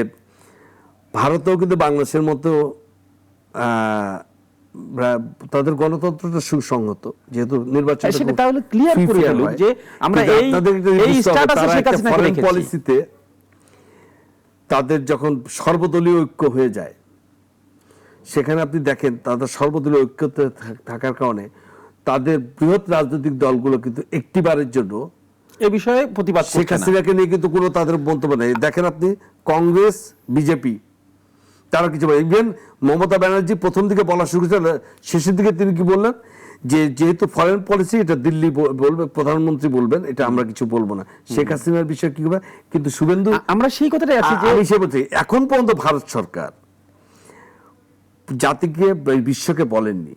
ভারতেও কিন্তু বাংলাদেশের মতো তাদের গণতন্ত্রটা সুসংহত, যেহেতু নির্বাচন তাহলে ক্লিয়ার করে ফেলুক যে আমরা এই স্ট্যাটাসে শেখ হাসিনাকে রেখেছি। পলিসিতে তাদের যখন সর্বদলীয় ঐক্য হয়ে যায়, সেখানে আপনি দেখেন তাদের সর্বদলীয় ঐক্যতে থাকার কারণে তাদের বৃহৎ রাজনৈতিক দলগুলো কিন্তু একটিবারের জন্য এই বিষয়ে প্রতিবাদ করছে না। শেখ হাসিনাকে নিয়ে কিন্তু কোনো তাদের মন্তব্য নেই। দেখেন আপনি কংগ্রেস, বিজেপি, তারা কিছু বলে। ইভেন মমতা ব্যানার্জি প্রথম দিকে বলা শুরু করেছিল, শেষের দিকে তিনি কি বললেন যে যেহেতু ফরেন পলিসি এটা দিল্লি বলবে, প্রধানমন্ত্রী বলবেন, এটা আমরা কিছু বলবো না। শেখ হাসিনার বিষয় কি হবে, কিন্তু শুভেন্দু, আমরা সেই কথাটাই আছি যে আমি সে বলছি এখন পর্যন্ত ভারত সরকার জাতিকে, বিশ্বকে বলেননি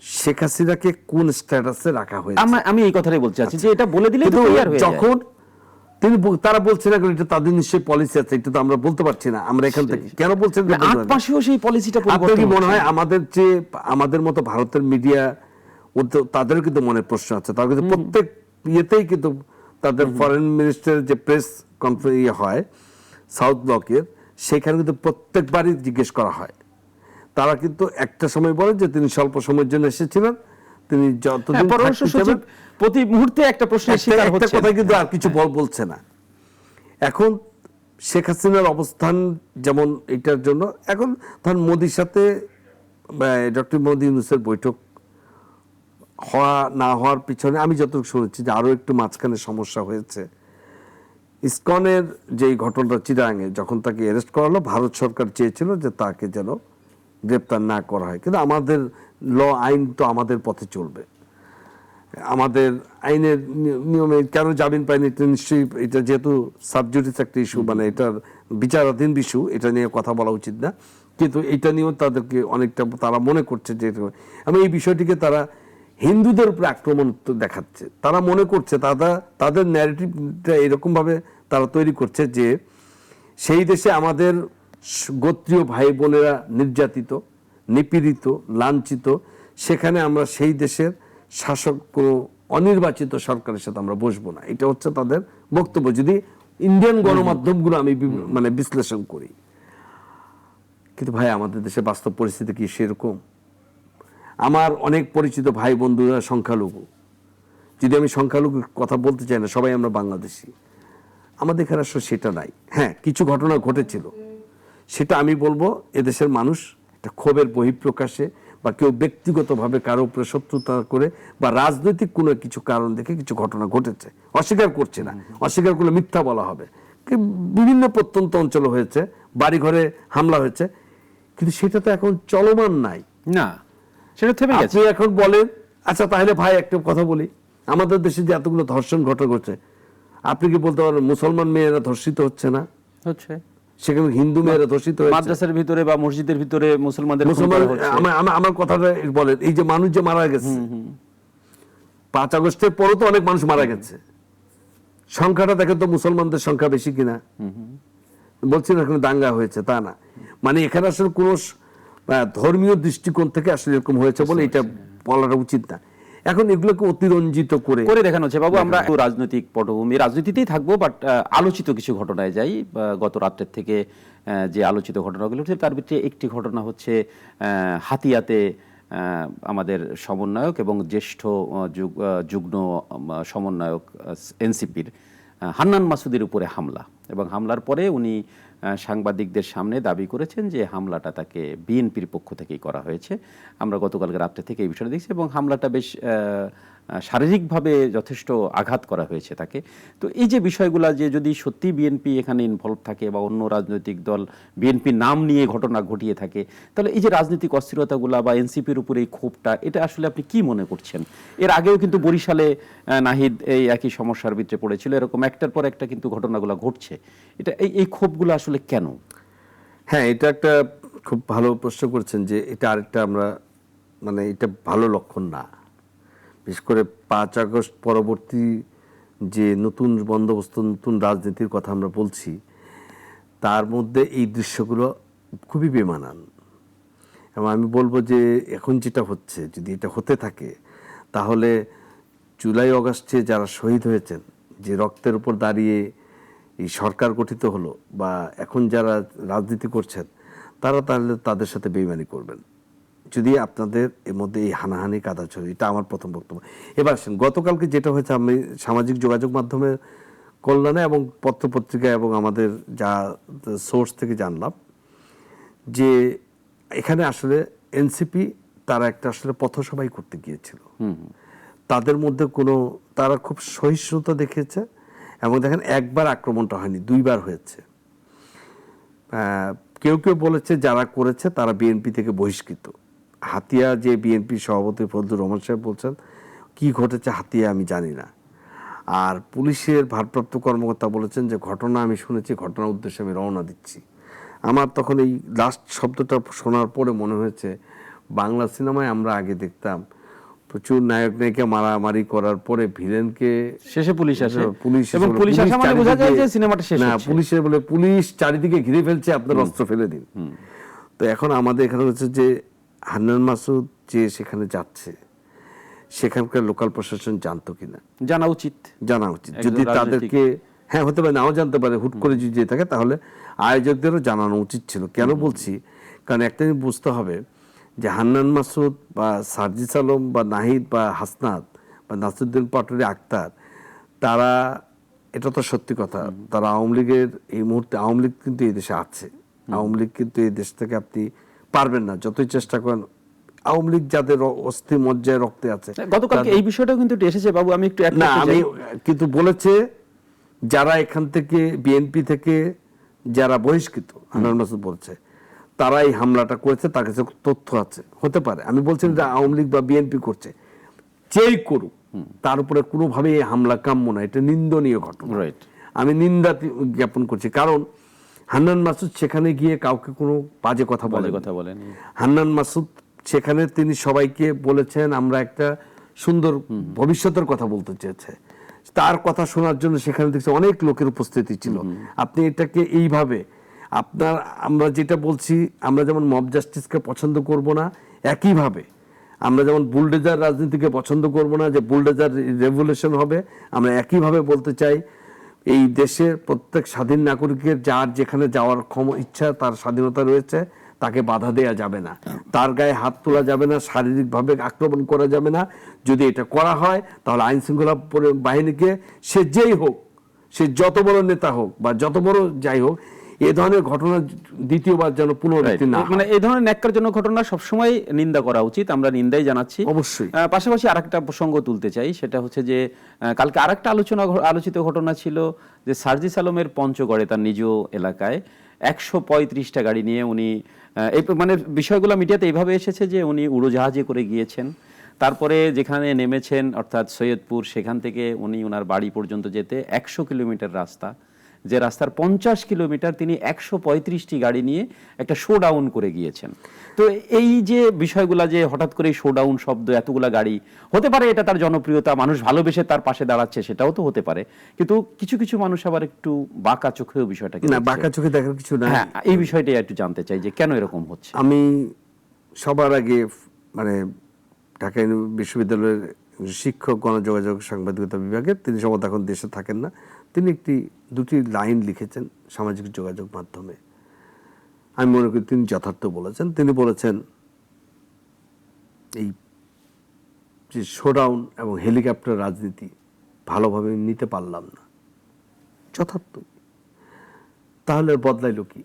শেখ হাসিনাকে কোন স্ট্যাটাসে রাখা হয়েছে। আমি এই কথাটাই বলতে চাচ্ছি যে এটা বলে দিলে তো ক্লিয়ার হয়ে যায়। যখন তারা বলছে না, এটা তাদের নিশ্চয়ই পলিসি আছে, এটা তো আমরা বলতে পারছি না। আমরা এখান থেকে কেন বলছেন, 8 মাসেও সেই পলিসিটা পরিবর্তন। আপনার কি মনে হয় আমাদের মতো ভারতের মিডিয়া, তাদের কিন্তু মনে প্রশ্ন আছে, তারা কিন্তু প্রত্যেক ইয়েতেই কিন্তু তাদের ফরেন মিনিস্টার যে প্রেস কনফারেন্স হয় সাউথ ব্লকের, সেখানে কিন্তু প্রত্যেকবারই জিজ্ঞেস করা হয়। তারা কিন্তু একটা সময় বলে যে তিনি স্বল্প সময়ের জন্য এসেছিলেন, তিনি যতদিন প্রতি মুহূর্তে একটা প্রশ্নের শিকার হচ্ছেন, কথা কিন্তু আর কিছু বলছে না। এখন শেখ হাসিনার অবস্থান যেমন এটার জন্য এখন ধর মোদির সাথে ডক্টর মোদি ইউনূসের বৈঠক হওয়া না হওয়ার পিছনে আমি যতটুকু শুনেছি যে আরও একটু মাঝখানে সমস্যা হয়েছে। ইসকনের যে ঘটনাটা চিরাঙে যখন তাকে অ্যারেস্ট করা হলো, ভারত সরকার চেয়েছিল যে তাকে যেন গ্রেপ্তার না করা হয়, কিন্তু আমাদের আইন তো আমাদের পথে চলবে, আমাদের আইনের নিয়মে কেন জামিন পায়নি এটা নিশ্চয়ই, এটা যেহেতু সাবজুডিস একটা ইস্যু, মানে এটার বিচারাধীন ইস্যু, এটা নিয়ে কথা বলা উচিত না, কিন্তু এটা নিয়েও তাদেরকে অনেকটা তারা মনে করছে যে আমি এই বিষয়টিকে তারা হিন্দুদের উপরে আক্রমণ দেখাচ্ছে, তারা মনে করছে তাদের ন্যারেটিভটা এরকমভাবে তারা তৈরি করছে যে সেই দেশে আমাদের গোত্রীয় ভাই বোনেরা নির্যাতিত, নিপীড়িত, লাঞ্ছিত, সেখানে আমরা সেই দেশের শাসক কোনো অনির্বাচিত সরকারের সাথে আমরা বসবো না, এটা হচ্ছে তাদের বক্তব্য যদি ইন্ডিয়ান গণমাধ্যমগুলো আমি মানে বিশ্লেষণ করি। কিন্তু ভাই আমাদের দেশে বাস্তব পরিস্থিতি কি সেরকম? আমার অনেক পরিচিত ভাই বন্ধুরা সংখ্যালঘু, যদি আমি সংখ্যালঘুর কথা বলতে চাই না, সবাই আমরা বাংলাদেশি, আমাদের এখানে আসলে সেটা নাই। হ্যাঁ, কিছু ঘটনা ঘটেছিল, সেটা আমি বলবো এদেশের মানুষ একটা ক্ষোভের বহিঃপ্রকাশে বা কেউ ব্যক্তিগতভাবে কারো উপরে শত্রুতা করে বা রাজনৈতিক কোনো কিছু কারণ দেখে কিছু ঘটনা ঘটেছে, অস্বীকার করছে না, অস্বীকার করলে মিথ্যা বলা হবে। বিভিন্ন প্রত্যন্ত অঞ্চল হয়েছে, বাড়িঘরে হামলা হয়েছে, কিন্তু সেটা তো এখন চলমান নাই না, সেটা থেমে গেছে। আপনি এখন বলেন, আচ্ছা তাহলে ভাই একটা কথা বলি, আমাদের দেশে যে এতগুলো ধর্ষণ ঘটনা ঘটছে, আপনি কি বলতে পারেন মুসলমান মেয়েরা ধর্ষিত হচ্ছে না? হচ্ছে, সেখানে হিন্দু মেয়েরা ধর্ষিত হচ্ছে, মাদ্রাসার ভিতরে বা মসজিদের ভিতরে মুসলমানদের মুসলমান। আমার কথাটা বলেন, এই যে মানুষ যে মারা গেছে 5 আগস্টের পরও তো অনেক মানুষ মারা গেছে, সংখ্যাটা দেখেন তো মুসলমানদের সংখ্যা বেশি কিনা? বলছি না এখানে দাঙ্গা হয়েছে তা না, মানে এখানে আসলে কোন ধর্মীয় দৃষ্টিকোণ থেকে আসলে এরকম হয়েছে বলে এটা বলাটা উচিত না। এখন এগুলোকে অতিরঞ্জিত করে দেখানো হচ্ছে। বাবু, আমরা রাজনৈতিক পটভূমি, রাজনীতিতেই থাকবো, বাট আলোচিত কিছু ঘটনায় যাই। গত রাত্রের থেকে যে আলোচিত ঘটনাগুলো হচ্ছে তার ভিতরে একটি ঘটনা হচ্ছে হাতিয়াতে আমাদের সমন্বয়ক এবং জ্যেষ্ঠ যুগ্ম সমন্বয়ক এনসিপির হান্নান মাসুদের উপরে হামলা, এবং হামলার পরে উনি সাংবাদিকদের সামনে দাবি করেছেন যে হামলাটা তাকে বিএনপির পক্ষ থেকেই করা হয়েছে। আমরা গতকালকে রাত্রে থেকে এই বিষয়টা দেখছি, এবং হামলাটা বেশ শারীরিকভাবে যথেষ্ট আঘাত করা হয়েছে তাকে। তো এই যে বিষয়গুলো, যে যদি সত্যি বিএনপি এখানে ইনভলভ থাকে বা অন্য রাজনৈতিক দল বিএনপির নাম নিয়ে ঘটনা ঘটিয়ে থাকে, তাহলে এই যে রাজনৈতিক অস্থিরতাগুলা বা এনসিপির উপরে এই ক্ষোভটা, এটা আসলে আপনি কি মনে করছেন? এর আগেও কিন্তু বরিশালে নাহিদ এই একই সমস্যার ভিতরে পড়েছিল, এরকম একটার পর একটা কিন্তু ঘটনাগুলো ঘটছে। এটা এই ক্ষোভগুলো আসলে কেন? হ্যাঁ, এটা একটা খুব ভালো প্রশ্ন করছেন যে এটা আরেকটা আমরা মানে এটা ভালো লক্ষণ না। বিশেষ করে 5 আগস্ট পরবর্তী যে নতুন বন্দোবস্ত, নতুন রাজনীতির কথা আমরা বলছি, তার মধ্যে এই দৃশ্যগুলো খুবই বেমানান। এবং আমি বলবো যে এখন যেটা হচ্ছে, যদি এটা হতে থাকে, তাহলে জুলাই আগস্টে যারা শহীদ হয়েছেন, যে রক্তের উপর দাঁড়িয়ে এই সরকার গঠিত হলো, বা এখন যারা রাজনীতি করছেন, তারা তাহলে তাদের সাথে বেইমানি করবেন যদি আপনাদের এর মধ্যে এই হানাহানি কাদাছড়ি। এটা আমার প্রথম বক্তব্য। এবার আসেন, গতকালকে যেটা হয়েছে, আমি সামাজিক যোগাযোগ মাধ্যমে কল্যাণে এবং পত্রপত্রিকায় এবং আমাদের যা সোর্স থেকে জানলাম যে এখানে আসলে এনসিপি তারা একটা আসলে পথসভাই করতে গিয়েছিল। তাদের মধ্যে তারা খুব সহিষ্ণুতা দেখিয়েছে, এবং দেখেন একবার আক্রমণটা হয়নি, 2 বার হয়েছে। কেউ কেউ বলেছে যারা করেছে তারা বিএনপি থেকে বহিষ্কৃত। হাতিয়া যে বিএনপি সভাপতি ফজলুর রহমান সাহেব বলছেন কি ঘটেছে হাতিয়া আমি জানি না। আর পুলিশের ভারপ্রাপ্ত কর্মকর্তা বলেছেন যে ঘটনা আমি শুনেছি, ঘটনার উদ্দেশ্যে আমি রওনা দিচ্ছি। আমার তখন এই লাস্ট শব্দটা শোনার পরে মনে হয়েছে বাংলা সিনেমায় আমরা আগে দেখতাম প্রচুর নায়ক নায়িকা মারামারি করার পরে ভিলেনকে শেষে পুলিশ আসে, এবং পুলিশ আসা মানে বোঝা যায় যে সিনেমাটা শেষ হচ্ছে। পুলিশের বলে পুলিশ চারিদিকে ঘিরে ফেলছে, আপনার অস্ত্র ফেলে দিন। তো এখন আমাদের এখানে হচ্ছে যে হান্নান মাসুদ যে সেখানে যাচ্ছে, সেখানকার লোকাল প্রশাসন জানতো কিনা, জানা উচিত। যদি তাদেরকে, হ্যাঁ হতে পারে নাও জানতে পারে, হুট করে যদি যেয়ে থাকে তাহলে আয়োজকদেরও জানানো উচিত ছিল। কেন বলছি, কারণ একটা জিনিস বুঝতে হবে যে হান্নান মাসুদ বা সার্জিস আলম বা নাহিদ বা হাসনাত বা নাসিরুদ্দিন পাটোয়ারি আক্তার, তারা এটা তো সত্যি কথা। তারা আওয়ামী লীগের এই মুহূর্তে, আওয়ামী লীগ কিন্তু এই দেশে আছে, আওয়ামী লীগ কিন্তু এই দেশ থেকে আপনি পারবেন না যতই চেষ্টা করেন। আওয়ামী লীগ যাদের অস্থি মজ্জায় রক্তে আছে, গতকালকে এই বিষয়টাও কিন্তু একটু এসেছে বাবু, আমি একটু add না করতে আমি চাই। কিন্তু বলেছে যারা এখান থেকে বিএনপি থেকে যারা বহিষ্কৃত, হান্নান মাসুদ বলছে তারা এই হামলাটা করেছে, তার কাছে তথ্য আছে, হতে পারে। আমি বলছি না যে আওয়ামী লীগ বা বিএনপি করছে, যেই করুক তার উপরে কোনোভাবে এই হামলা কাম্য না, এটা নিন্দনীয় ঘটনা। রাইট, আমি নিন্দা জ্ঞাপন করছি, কারণ হান্নান মাসুদ সেখানে গিয়ে কাউকে কোনো বাজে কথা বলেন। হান্নান মাসুদ সেখানে তিনি সবাইকে বলেছেন আমরা একটা সুন্দর ভবিষ্যতের কথা বলতে চেয়েছে, তার কথা শোনার জন্য সেখানে দেখছি অনেক লোকের উপস্থিতি ছিল। আপনি এটাকে এইভাবে আমরা যেটা বলছি, আমরা যেমন মব জাস্টিসকে পছন্দ করব না, একইভাবে আমরা যেমন বুলডোজার রাজনীতিকে পছন্দ করব না যে বুলডোজার রেভলিউশন হবে, আমরা একইভাবে বলতে চাই এই দেশের প্রত্যেক স্বাধীন নাগরিকের যার যেখানে যাওয়ার ইচ্ছা, তার স্বাধীনতা রয়েছে, তাকে বাধা দেয়া যাবে না, তার গায়ে হাত তোলা যাবে না, শারীরিকভাবে আক্রমণ করা যাবে না। যদি এটা করা হয় তাহলে আইন শৃঙ্খলা বাহিনীকে, সে যেই হোক, সে যত বড় নেতা হোক বা যত বড় যাই হোক, এ ধরনের ঘটনা দ্বিতীয়বার যেন পুনরাবৃত্তি না হয়। মানে এই ধরনের ন্যাক্কারজনক ঘটনা সবসময় নিন্দা করা উচিত, আমরা নিন্দাই জানাচ্ছি অবশ্যই। পাশাপাশি আরেকটা প্রসঙ্গ তুলতে চাই, সেটা হচ্ছে যে কালকে আরেকটা আলোচিত ঘটনা ছিল যে সার্জিস আলমের পঞ্চগড়ে তার নিজ এলাকায় 135টা গাড়ি নিয়ে উনি এই মানে বিষয়গুলো মিডিয়াতে এইভাবে এসেছে যে উনি উড়োজাহাজে করে গিয়েছেন, তারপরে যেখানে নেমেছেন অর্থাৎ সৈয়দপুর, সেখান থেকে উনি ওনার বাড়ি পর্যন্ত যেতে 100 কিলোমিটার রাস্তা, যে রাস্তার 50 কিলোমিটার তিনি 135টি গাড়ি নিয়ে একটা শোডাউন করে গিয়েছেন। তো এই যে বিষয়গুলা, যে হঠাৎ করে শোডাউন শব্দ, এতগুলা গাড়ি, হতে পারে এটা তার জনপ্রিয়তা, মানুষ ভালোবেসে তার পাশে দাঁড়াচ্ছে, সেটাও তো হতে পারে, কিন্তু কিছু কিছু মানুষ আবার একটু বাঁকা চোখেও বিষয়টাকে না, বাঁকা চোখে দেখার কিছু না। হ্যাঁ, এই বিষয়টাই একটু জানতে চাই যে কেন এরকম হচ্ছে। আমি সবার আগে মানে ঢাকা বিশ্ববিদ্যালয়ের শিক্ষক গণযোগাযোগ সাংবাদিকতা বিভাগের, তিনি সম্ভবত এখন দেশে থাকেন না, তিনি দুটি লাইন লিখেছেন সামাজিক যোগাযোগ মাধ্যমে, আমি মনে করি তিনি যথার্থ বলেছেন। তিনি বলেছেন এই যে শোডাউন এবং হেলিকপ্টার রাজনীতি ভালোভাবে নিতে পারলাম না, যথার্থ। তাহলে বদলাইল কি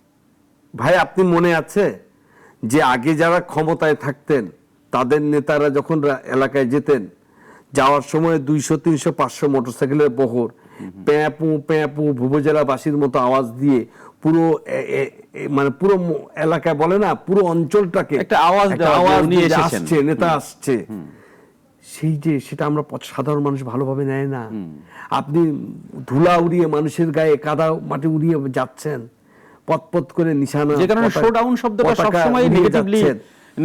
ভাই? আপনি মনে আছে যে আগে যারা ক্ষমতায় থাকতেন তাদের নেতারা যখন এলাকায় যেতেন, যাওয়ার সময় 200, 300, 500 মোটরসাইকেলের বহর প্যাঁপু প্যাঁপু ভুবজেলাবাসীর মতো আওয়াজ দিয়ে পুরো মানে পুরো এলাকায় বলে না, পুরো অঞ্চলটাকে একটা আওয়াজ আসছে, নেতা আসছে, সেই যে সেটা আমরা সাধারণ মানুষ ভালোভাবে নেয় না। আপনি ধুলা উড়িয়ে মানুষের গায়ে কাদা মাটি উড়িয়ে যাচ্ছেন, পথ করে নিশানা, যে কারণে শোডাউন শব্দটা সবসময়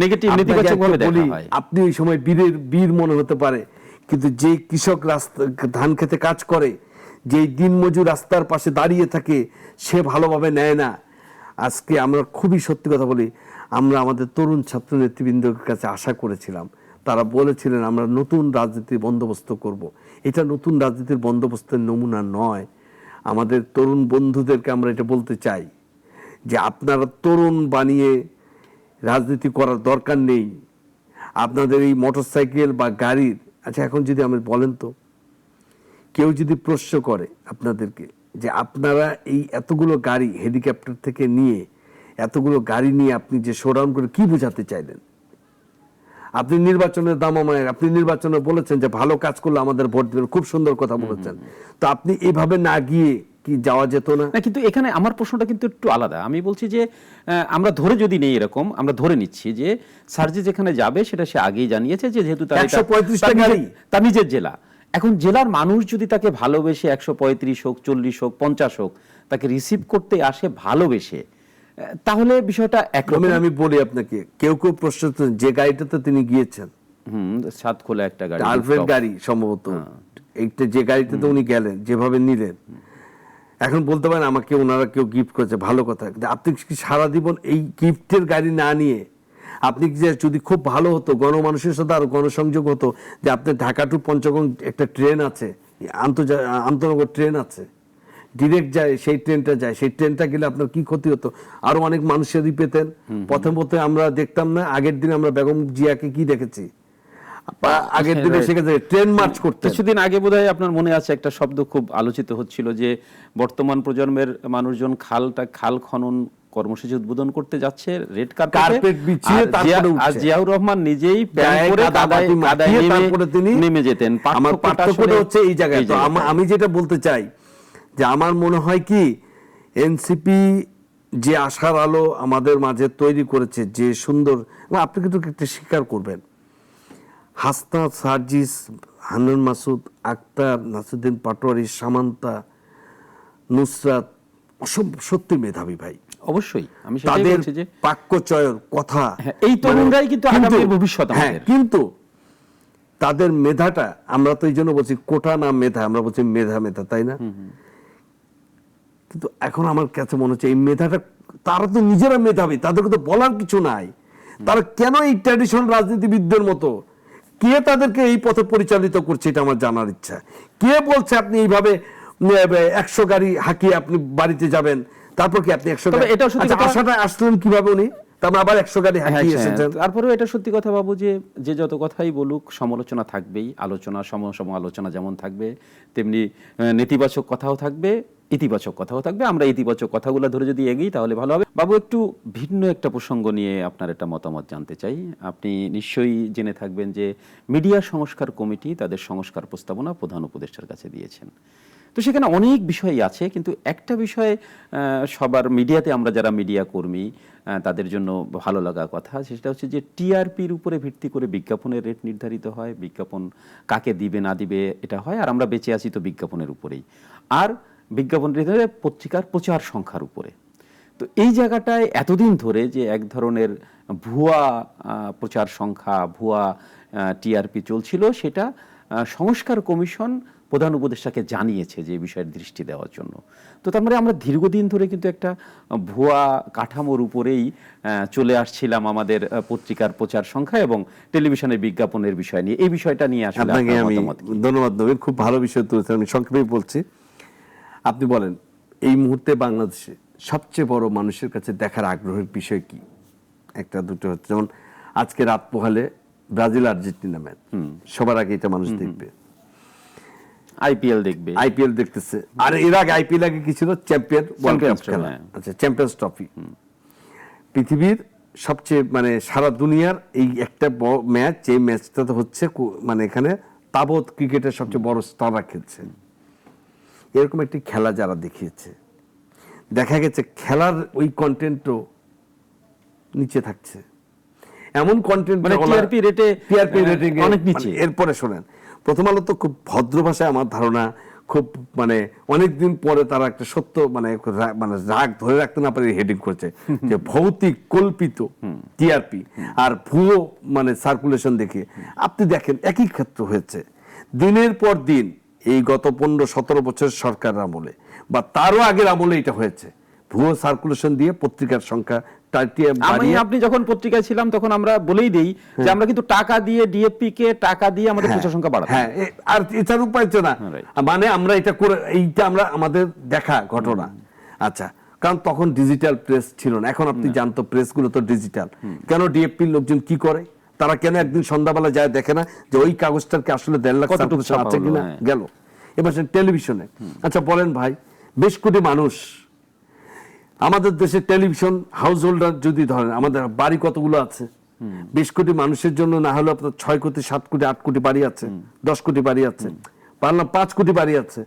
নেগেটিভ নেতিবাচকভাবে দেখা হয়। আপনি ওই সময় বীর মনে হতে পারে, কিন্তু যে কৃষক ধান খেতে কাজ করে, যে দিনমজুর রাস্তার পাশে দাঁড়িয়ে থাকে, সে ভালোভাবে নেয় না। আজকে আমরা খুবই সত্যি কথা বলি, আমরা আমাদের তরুণ ছাত্র নেতৃবৃন্দের কাছে আশা করেছিলাম, তারা বলেছিলেন আমরা নতুন রাজনীতির বন্দোবস্ত করব। এটা নতুন রাজনীতির বন্দোবস্তের নমুনা নয়। আমাদের তরুণ বন্ধুদেরকে আমরা এটা বলতে চাই যে আপনারা তরুণ বানিয়ে রাজনীতি করার দরকার নেই। আপনাদের এই মোটরসাইকেল বা গাড়ির, আচ্ছা এখন যদি আমি বলেন তো, কেউ যদি প্রশ্ন করে আপনাদেরকে যে আপনারা এই এতগুলো গাড়ি হেলিকপ্টার থেকে নিয়ে, এতগুলো গাড়ি নিয়ে আপনি যে শোডাউন করে কি বোঝাতে চাইলেন? আপনি নির্বাচনের দামামায়, আপনি নির্বাচনে বলেছেন যে ভালো কাজ করলে আমাদের ভোট দেবেন, খুব সুন্দর কথা বলেছেন, তো আপনি এভাবে না গিয়ে কি যাওয়া যেত না? কিন্তু এখানে আমার প্রশ্নটা কিন্তু একটু আলাদা। আমি বলছি যে আমরা ধরে যদি নেই, এরকম আমরা ধরে নিচ্ছি যে সার্জি যেখানে যাবে সেটা সে আগেই জানিয়েছে, যে যেহেতু তার নিজের জেলা, এখন জেলার মানুষ যদি তাকে ভালোবেসে 135 হোক, 40 হোক, 50 হোক, তাকে রিসিভ করতে আসে ভালোবেসে, তাহলে বিষয়টা একরকম। আমি বলি আপনাকে, কেউ প্রশ্ন, যে গাড়িটাতে তিনি গিয়েছেন, সাত খোলা একটা গাড়ি, আলফ্রেড গাড়ি সম্ভবত, এইটা যে গাড়িটাতে উনি গেলেন, যেভাবে নিলেন, এখন বলতে পারেন আমাকে ওনারা কেউ গিফট করেছে, ভালো কথা, আপনি কি সারা জীবন এই গিফটের গাড়ি না নিয়ে, আপনি যে যদি খুব ভালো হতো, গণমানুষের সাথে আরো গণসংযোগ হতো, যে আপনার ঢাকা টু পঞ্চগড় একটা ট্রেন আছে, আন্তনগর ট্রেন আছে, ডিরেক্ট যায়, সেই ট্রেনটা যায়, সেই ট্রেনটা গেলে আপনার কি ক্ষতি হতো? আরো অনেক মানুষেরই পেতেন। প্রথমে আমরা দেখতাম না, আগের দিন আমরা বেগম জিয়াকে কি দেখেছি, আগের দিনে সেখানে ট্রেন মার্চ করতেন। কিছুদিন আগে বোধহয় আপনার মনে আছে একটা শব্দ খুব আলোচিত হচ্ছিল যে বর্তমান প্রজন্মের মানুষজন খাল খনন কর্মসূচি উদ্বোধন করতে যাচ্ছে রেড কার্পেট বিছিয়ে তারপরে আর জিয়াউর রহমান নিজেই প্যান্ট পরে কাদায় তারপরে তিনি নেমে যেতেন। আমার পার্থক্যটা হচ্ছে এই জায়গায়। তো আমি যেটা বলতে চাই যে আমার মনে হয় কি এনসিপি যে আশার আলো আমাদের মাঝে তৈরি করেছে, যে সুন্দর, আপনি কিন্তু একটা স্বীকার করবেন, হাসনাত, সার্জিস, হান্নান মাসুদ, আক্তার, নাসিরুদ্দিন পাটোয়ারি, সামান্তা, নুসরাত সত্যি মেধাবী ভাই। অবশ্যই আমি সেটাই তাদের বলছি যে বাক্যচয়ের কথা, এই তরুণরাই কিন্তু আগামী ভবিষ্যৎ আমাদের। কিন্তু তাদের মেধাটা, আমরা তো এই জন্য বলছি কোটা না মেধা, আমরা বলছি মেধা, তাই না? কিন্তু এখন আমার কাছে মনে হচ্ছে এই মেধাটা, তারা তো নিজেরা মেধাবী, তাদেরকে তো বলার কিছু নাই। তারা কেন এই ট্র্যাডিশনাল রাজনীতিবিদদের মতো, কে তাদেরকে এই পথে পরিচালিত করছে, এটা আমার জানার ইচ্ছা। কে বলছে আপনি এইভাবে 100 গাড়ি হাঁকিয়ে আপনি বাড়িতে যাবেন, তারপর কি আপনি 100 গাড়ি, আশাটা আসলেন কিভাবে উনি, তারপর আবার 100 গাড়ি হাঁকিয়ে এসেছেন। তারপরেও এটা সত্যি কথা বাবু যে যত কথাই বলুক, সমালোচনা থাকবেই, আলোচনা সমালোচনা যেমন থাকবে তেমনি নেতিবাচক কথাও থাকবে, ইতিবাচক কথাও থাকবে। আমরা ইতিবাচক কথাগুলো ধরে যদি এগিয়ে তাহলে ভালো হবে। বাবু, একটু ভিন্ন একটা প্রসঙ্গ নিয়ে আপনার একটা মতামত জানতে চাই। আপনি নিশ্চয়ই জেনে থাকবেন যে মিডিয়া সংস্কার কমিটি তাদের সংস্কার প্রস্তাবনা প্রধান উপদেষ্টার কাছে দিয়েছেন। তো সেখানে অনেক বিষয়ই আছে, কিন্তু একটা বিষয় সবার মিডিয়াতে, আমরা যারা মিডিয়া কর্মী তাদের জন্য ভালো লাগা কথা, সেটা হচ্ছে যে টিআরপির উপরে ভিত্তি করে বিজ্ঞাপনের রেট নির্ধারিত হয়, বিজ্ঞাপন কাকে দিবে না দিবে এটা হয়, আর আমরা বেঁচে আছি তো বিজ্ঞাপনের উপরেই, আর বিজ্ঞাপন পত্রিকার প্রচার সংখ্যার উপরে। তো এই জায়গাটায় এতদিন ধরে যে এক ধরনের ভুয়া প্রচার সংখ্যা, ভুয়া টিআরপি চলছিল, সেটা সংস্কার কমিশন প্রধান উপদেষ্টাকে জানিয়েছে যে বিষয়ের দৃষ্টি দেওয়ার জন্য। তো তার মানে আমরা দীর্ঘদিন ধরে কিন্তু একটা ভুয়া কাঠামোর উপরেই চলে আসছিলাম আমাদের পত্রিকার প্রচার সংখ্যা এবং টেলিভিশনের বিজ্ঞাপনের বিষয় নিয়ে। এই বিষয়টা নিয়ে আসলে আপনাকে আমি ধন্যবাদ দেবেন, খুব ভালো বিষয় তুলেছেন। আমি সংক্ষেপে বলছি, আপনি বলেন এই মুহূর্তে বাংলাদেশে সবচেয়ে বড় মানুষের কাছে দেখার আগ্রহের বিষয় কি? একটা দুটো হচ্ছে, যেমন আজকে রাত পোহালে ব্রাজিল আর্জেন্টিনা ম্যাচ, সবার আগে এটা মানুষ দেখবে। আইপিএল দেখবে, আইপিএল দেখতেছে। আর এর আগে আইপিএল আগে কি ছিল? Champions trophy. পৃথিবীর সবচেয়ে মানে সারা দুনিয়ার এই একটা বড় ম্যাচ, যে ম্যাচটা তো হচ্ছে মানে এখানে তাবৎ ক্রিকেটের সবচেয়ে বড় স্টাররা খেলছে। এরকম একটি খেলা যারা দেখিয়েছে, দেখা গেছে খেলার ওই কন্টেন্টও নিচে থাকছে। এমন কন্টেন্ট মানে টিআরপি রেটিং অনেক নিচে। এরপরে শোনেন, প্রথম আলো তো খুব ভদ্র ভাষায়, আমার ধারণা খুব মানে অনেকদিন পরে তারা একটা সত্য মানে রাগ ধরে রাখতে না পারে হেডিং করছে যে ভৌতিক কল্পিত টিআরপি আর ভুয়ো মানে সার্কুলেশন দেখে। আপনি দেখেন একই ক্ষেত্র হয়েছে দিনের পর দিন, এই গত 15-17 বছর সরকার আমলে বা তারও আগের আমলে এটা হয়েছে। ভুয়ো সার্কুলেশন দিয়ে পত্রিকার সংখ্যা, আপনি যখন পত্রিকায় ছিলাম তখন আমরা বলেই দেই যে আমরা কিন্তু টাকা দিয়ে ডিএফপি কে টাকা দিয়ে আমাদের প্রচার সংখ্যা বাড়াবো। হ্যাঁ, আর এটার উপায় তো না, মানে আমরা এটা করে, এইটা আমরা আমাদের দেখা ঘটনা। আচ্ছা, কারণ তখন ডিজিটাল প্রেস ছিল না। এখন আপনি জানতো প্রেসগুলো তো ডিজিটাল। কেন ডিএফপির লোকজন কি করে? তারা কেন একদিন সন্ধ্যাবেলা যায় দেখে না যে ওই কাগজটার কি আসলে 1.5 লাখ আছে কিনা? গেল। এবার টেলিভিশনে, আচ্ছা বলেন ভাই, বেশ কোটি মানুষ আমাদের দেশে টেলিভিশন হাউস হোল্ডার যদি ধরেন, আমাদের বাড়ি কতগুলো আছে? 20 কোটি মানুষের জন্য না হলে আপনার 6 কোটি, 7 কোটি, 8 কোটি বাড়ি আছে, 10 কোটি বাড়ি আছে, পারলাম 5 কোটি বাড়ি আছে।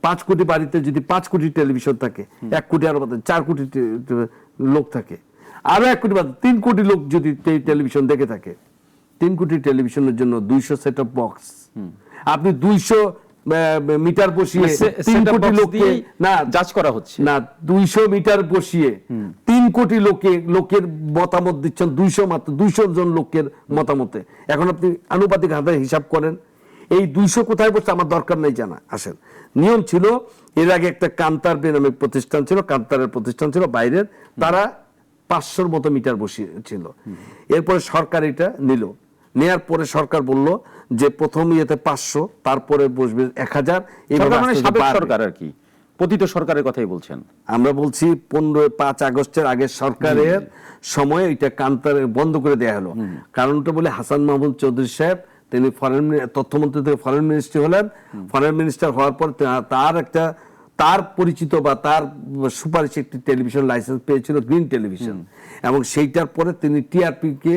5 কোটি বাড়িতে যদি 5 কোটি টেলিভিশন থাকে, 1 কোটি আর 4 কোটি লোক থাকে, আরো 1 কোটি 3 কোটি লোক যদি টেলিভিশন দেখে থাকে, 3 কোটি টেলিভিশনের জন্য 200 সেট অফ বক্স, আপনি 200 মিটার বসিয়ে 3 কোটি লোককে না জাজ করা হচ্ছে না, 200 মিটার বসিয়ে 3 কোটি লোকের মতামত দিচ্ছেন, 200 মাত্র 200 জন লোকের মতামতে। এখন আপনি আনুপাতিক হাতে হিসাব করেন, এই 200 কোথায় বসছে আমার দরকার নেই জানা। আসেন, নিয়ম ছিল এর আগে একটা কান্তার নামে প্রতিষ্ঠান ছিল, কান্তারের প্রতিষ্ঠান ছিল বাইরের, তারা 500-র মতো মিটার বসিয়েছিল। এরপরে সরকার এটা নিল, নেয়ার পরে সরকার বলল যে প্রথম ইয়েতে 500, তারপরে বসবে 1000। সরকার আর কি পতিত সরকারের কথাই বলছেন। আমরা বলছি 5 আগস্টের আগে সরকারের সময় এটা কান্তারে বন্ধ করে দেয়া হলো। কারণটা বলে হাসান মাহমুদ চৌধুরী সাহেব তিনি তথ্যমন্ত্রী থেকে ফরেন মিনিস্ট্রি হলেন। ফরেন মিনিস্টার হওয়ার পর তার পরিচিত বা তার সুপারিশ একটি টেলিভিশন লাইসেন্স পেয়েছিল, গ্রিন টেলিভিশন, এবং সেইটার পরে তিনি টিআরপি কে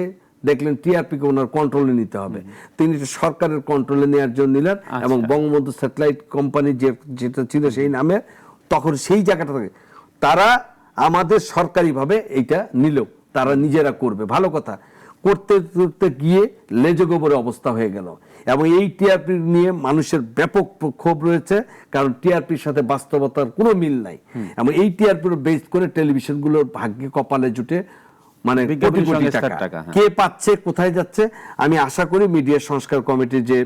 দেখলেন, টিআরপি কে ওনার কন্ট্রোলে নিতে হবে, তিনি সরকারের কন্ট্রোলে নেওয়ার জন্য নিলেন, এবং বঙ্গবন্ধু স্যাটেলাইট কোম্পানি যেটা ছিল সেই নামে, তখন সেই জায়গাটা থেকে তারা আমাদের সরকারিভাবে এইটা নিল, তারা নিজেরা করবে, ভালো কথা, করতে করতে গিয়ে লেজে গোবরে অবস্থা হয়ে গেল। এবং এই টিআরপি নিয়ে মানুষের ব্যাপক ক্ষোভ রয়েছে, কারণ টিআরপির সাথে বাস্তবতার কোনো মিল নাই, এবং এই টিআরপির বেস করে টেলিভিশনগুলোর ভাগ্যে কপালে জুটে মানে কোটি কোটি টাকা কে পাচ্ছে, কোথায় যাচ্ছে। আমি আশা করি মিডিয়া সংস্কার কমিটি যে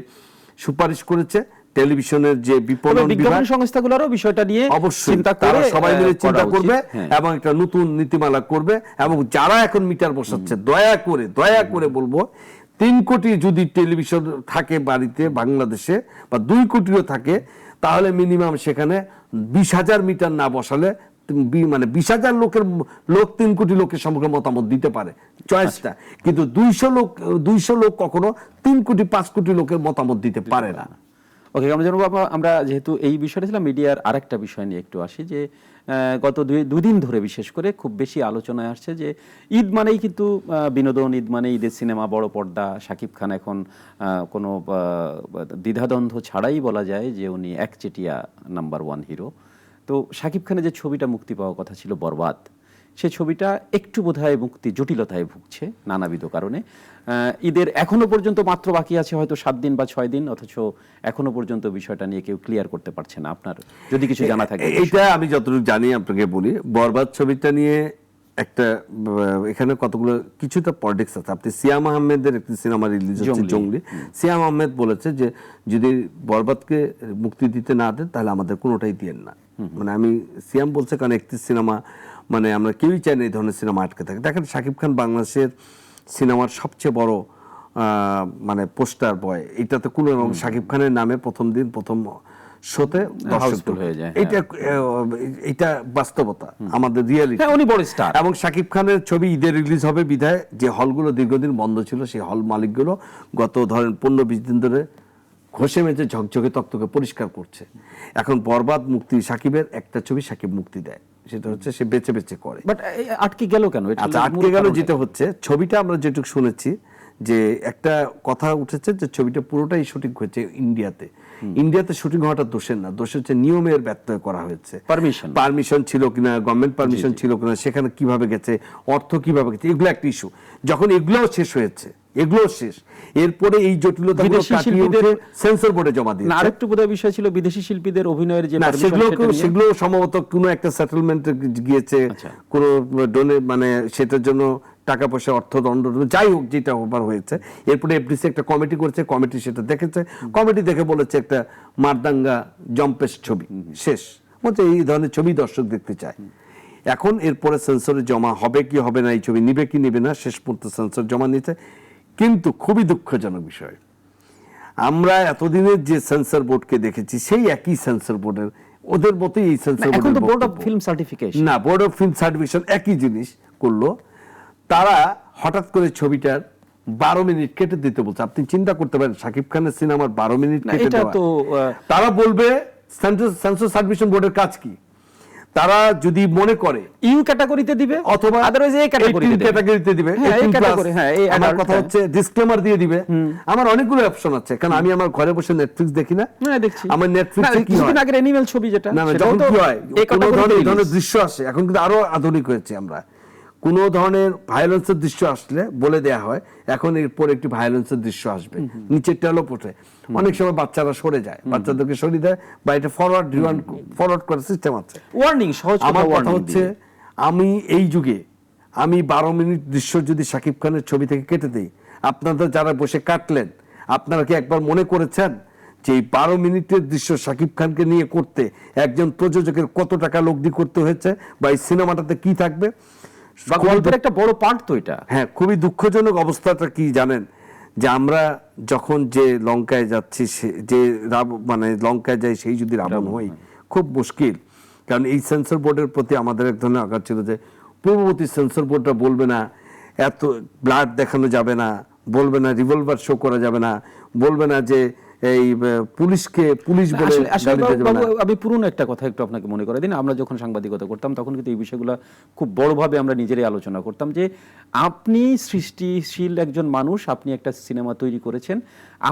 সুপারিশ করেছে, টেলিভিশনের যে বিপণন বিজ্ঞাপন সংস্থাগুলোরও বিষয়টা নিয়ে অবশ্যই চিন্তা করে তারা সবাই মিলে চিন্তা করবে, হ্যাঁ। এবং একটা নতুন নীতিমালা করবে। এবং যারা এখন মিটার বসাচ্ছে, দয়া করে বলবো, 3 কোটি যদি টেলিভিশন থাকে বাড়িতে বাংলাদেশে, বা 2 কোটিও থাকে, তাহলে মিনিমাম সেখানে 20,000 মিটার না বসালে মানে 20,000 লোক 3 কোটি লোকের সম্পর্কে মতামত দিতে পারে, চয়েসটা। কিন্তু 200 লোক কখনো 3 কোটি 5 কোটি লোকের মতামত দিতে পারে না। ওকে, আমরা যেহেতু এই বিষয়টা ছিলাম, মিডিয়ার আরেকটা বিষয় নিয়ে একটু আসি, যে গত দুদিন ধরে বিশেষ করে খুব বেশি আলোচনায় আসছে যে ঈদ মানেই কিন্তু বিনোদন, ঈদ মানে ঈদের সিনেমা, বড় পর্দা। শাকিব খান এখন কোনো দ্বিধাদ্বন্দ্ব ছাড়াই বলা যায় যে উনি একচেটিয়া নাম্বার 1 হিরো। তো শাকিব খানের যে ছবিটা মুক্তি পাওয়ার কথা ছিল বরবাদ, সে ছবিটা একটু বোধহয় মুক্তি জটিলতায় ভুগছে নানাবিধ কারণে। ঈদের এখনো পর্যন্ত মাত্র বাকি আছে হয়তো 7 দিন বা 6 দিন, অথচ এখনো পর্যন্ত বিষয়টা নিয়ে কেউ ক্লিয়ার করতে পারছে না। আপনার যদি কিছু জানা থাকে। এটা আমি যতটুকু জানি আপনাকে বলি, বরবাদ ছবিটা নিয়ে একটা এখানে কতগুলো কিছুটা পলিটিক্স আছে। আপনি সিয়াম আহমেদের একটি সিনেমা রিলিজ হচ্ছে জঙ্গলি, সিয়াম আহমেদ বলেছে যে যদি বরবাদকে মুক্তি দিতে না দেন তাহলে আমাদের কোনোটাই দিয়েন না। মানে আমি সিয়াম বলছে, কারণ একটি সিনেমা মানে আমরা কেউই চাই না এই ধরনের সিনেমা আটকে থাকে। দেখেন, শাকিব খান বাংলাদেশের সিনেমার সবচেয়ে বড় মানে পোস্টার বয়, এটাতে কোনো শাকিব খানের নামে প্রথম শোতে হাউসফুল হয়ে যায়। এটা বাস্তবতা, আমাদের রিয়েলিটি। উনি বড় স্টার, এবং শাকিব খানের ছবি ঈদে রিলিজ হবে বিধায় যে হলগুলো দীর্ঘদিন বন্ধ ছিল, সেই হল মালিকগুলো গত ধরেন 15-20 দিন ধরে ঘষে মেজে ঝকঝকে তকতকে পরিষ্কার করছে। এখন বরবাদ মুক্তি, শাকিবের একটা ছবি শাকিব মুক্তি দেয়, সেটা হচ্ছে সে বেছে বেছে করে। বাট আটকে গেল কেন? আচ্ছা, আটকে গেল যেটা হচ্ছে, ছবিটা আমরা যেটুকু শুনেছি যে একটা কথা উঠেছে যে ছবিটা পুরোটাই শুটিং হয়েছে ইন্ডিয়াতে শুটিং হওয়াটা দোষের না, দোষ হচ্ছে নিয়মের ব্যত্যয় করা হয়েছে। পারমিশন ছিল কিনা, গভর্নমেন্ট পারমিশন ছিল কিনা, সেখানে কিভাবে গেছে, অর্থ কিভাবে গেছে, এগুলো একটা ইস্যু। যখন এগুলোও শেষ হয়েছে, এরপরে এই জটিলতাগুলো কাটিয়ে উঠে সেন্সর বোর্ডে জমা দিয়েছে। আরেকটু বোধহয় বিষয় ছিল বিদেশি শিল্পীদের অভিনয়ের যে সেগুলো সম্ভবত কোনো একটা সেটেলমেন্টে গিয়েছে, কোনো মানে সেটার জন্য টাকা পয়সা অর্থদণ্ড, যাই হোক যেটা ওভার হয়েছে। এরপরে এফডিসি একটা কমিটি করেছে, কমিটি সেটা দেখেছে, কমিটি দেখে বলেছে একটা মারদাঙ্গা জম্পেশ ছবি, শেষ বলছে এই ধরনের ছবি দর্শক দেখতে চায়। এখন এরপরে সেন্সরে জমা হবে কি হবে না, এই ছবি নিবে কি নিবে না, শেষ পর্যন্ত সেন্সর জমা নিয়েছে। কিন্তু খুবই দুঃখজনক বিষয়, আমরা এতদিনের যে সেন্সর বোর্ডকে দেখেছি, সেই একই সেন্সর বোর্ডের ওদের মতোই এই censor board of film certification না, বোর্ড অফ ফিল্ম সার্টিফিকেশন একই জিনিস করলো। তারা হঠাৎ করে ছবিটার 12 মিনিট কেটে দিতে বলছে। আপনি চিন্তা করতে পারেন, শাকিব খানের সিনেমার 12 মিনিট কেটে দেওয়া, তারা বলবে সেন্সর সার্টিফিকেশন বোর্ডের কাজ কি? তারা যদি মনে করে ইউ ক্যাটাগরিতে দিবে, অথবা আদারওয়াইজ এই ক্যাটাগরিতে দিবে, আমার কথা হচ্ছে ডিসক্লেমার দিয়ে দিবে। আমার অনেকগুলো অপশন আছে, কারণ আমি আমার ঘরে বসে নেটফ্লিক্স দেখি না, দেখছি আমার নেটফ্লিক্সে কি হয়, আগের অ্যানিমেল ছবি যেটা না যখন কি হয় কোন ধরনের দৃশ্য আসে, এখন কিন্তু আরো আধুনিক হয়েছে, আমরা কোন ধরনের ভায়োলেন্সের দৃশ্য আসলে বলে দেয়া হয় এখন এরপর একটি ভায়োলেন্সের দৃশ্য আসবে, নিচে টেলো পড়ে, অনেক সময় বাচ্চারা সরে যায়, বাচ্চাদেরকে সরিয়ে দেয়, বা এটা ফরওয়ার্ড করার সিস্টেম আছে, ওয়ার্নিং সহজ। আমার কথা হচ্ছে, আমি এই যুগে আমি 12 মিনিট দৃশ্য যদি শাকিব খানের ছবি থেকে কেটে দিই, আপনাদের যারা বসে কাটলেন, আপনারা কি একবার মনে করেছেন যে এই 12 মিনিটের দৃশ্য শাকিব খানকে নিয়ে করতে একজন প্রযোজকের কত টাকা লগ্নি করতে হয়েছে, বা এই সিনেমাটাতে কি থাকবে? গল্পের একটা বড় পার্ট তো এটা। হ্যাঁ, খুবই দুঃখজনক অবস্থাটা কি জানেন, যে আমরা যখন যে লঙ্কায় যাচ্ছি, যে মানে লঙ্কায় যাই সেই যদি রাবণ হই, খুব মুশকিল। কারণ এই সেন্সর বোর্ডের প্রতি আমাদের এক ধরনের আঘাত ছিল যে পূর্ববর্তী সেন্সর বোর্ডটা বলবে না এত ব্লাড দেখানো যাবে না, বলবে না রিভলভার শো করা যাবে না, বলবে না যে এই পুলিশকে পুলিশ বলে আসলে গালি দেওয়া যাবে না। বাবু, আমি পুরনো একটা কথা একটু আপনাকে মনে করে দিন। আমরা যখন সাংবাদিকতা করতাম তখন কিন্তু এই বিষয়গুলো খুব বড়ভাবে আমরা নিজেরাই আলোচনা করতাম যে আপনি সৃষ্টিশীল একজন মানুষ, আপনি একটা সিনেমা তৈরি করেছেন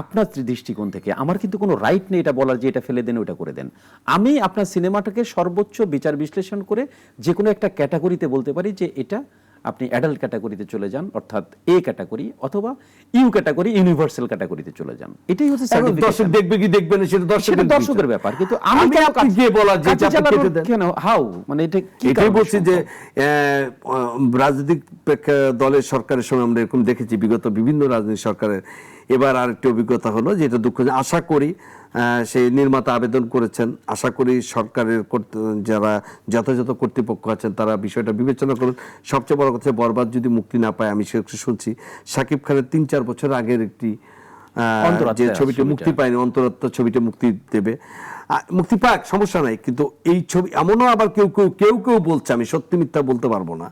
আপনার দৃষ্টিকোণ থেকে, আমার কিন্তু কোনো রাইট নেই এটা বলার যে এটা ফেলে দেন ওটা করে দেন। আমি আপনার সিনেমাটাকে সর্বোচ্চ বিচার বিশ্লেষণ করে যে কোনো একটা ক্যাটাগরিতে বলতে পারি যে এটা আপনি অ্যাডাল্ট ক্যাটাগরিতে চলে যান, অর্থাৎ এ ক্যাটাগরি, অথবা ইউ ক্যাটাগরি, ইউনিভার্সাল ক্যাটাগরিতে চলে যান। এটাই হচ্ছে এখন দর্শক দেখবে কি দেখবে না সেটা সেটা দর্শকের ব্যাপার, কিন্তু আমি কেন আপনি গিয়ে বলা যে কাঠি আপনি চালানোর কেটে দেন? কেন হাউ মানে এটা কি এটাই কারণে বলছি যে সম্ভব? রাজনৈতিক দলের সরকারের সময় আমরা এরকম দেখেছি, বিগত বিভিন্ন রাজনৈতিক সরকারের। এবার আরেকটি অভিজ্ঞতা হলো যে এটা দুঃখ, আশা করি সেই নির্মাতা আবেদন করেছেন, আশা করি সরকারের যারা যথাযথ কর্তৃপক্ষ আছেন তারা বিষয়টা বিবেচনা করুন। সবচেয়ে বড় কথা, বরবাদ যদি মুক্তি না পায়, আমি সেটা শুনছি শাকিব খানের ৩-৪ বছর আগের একটি যে ছবিটি মুক্তি পায়নি, অন্তরাত্মা ছবিটা মুক্তি দেবে, মুক্তি পাক সমস্যা নাই, কিন্তু এই ছবি এমনও আবার কেউ কেউ বলছে, আমি সত্যি মিথ্যা বলতে পারবো না,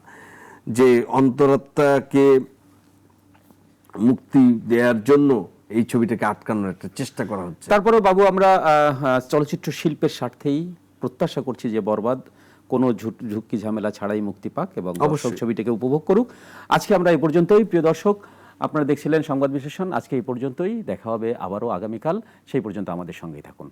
যে অন্তরাত্মাকে মুক্তি দেওয়ার জন্য এই ছবিটাকে আটকানোর একটা চেষ্টা করা হচ্ছে। তারপরে বাবু আমরা চলচ্চিত্র শিল্পের স্বার্থেই প্রত্যাশা করছি যে বরবাদ কোনো ঝুঁকি ঝামেলা ছাড়াই মুক্তি পাক এবং দর্শক ছবিটাকে উপভোগ করুক। আজকে আমরা এই পর্যন্তই। প্রিয় দর্শক, আপনারা দেখছিলেন সংবাদ বিশ্লেষণ। আজকে এই পর্যন্তই, দেখা হবে আবারও আগামীকাল। সেই পর্যন্ত আমাদের সঙ্গেই থাকুন।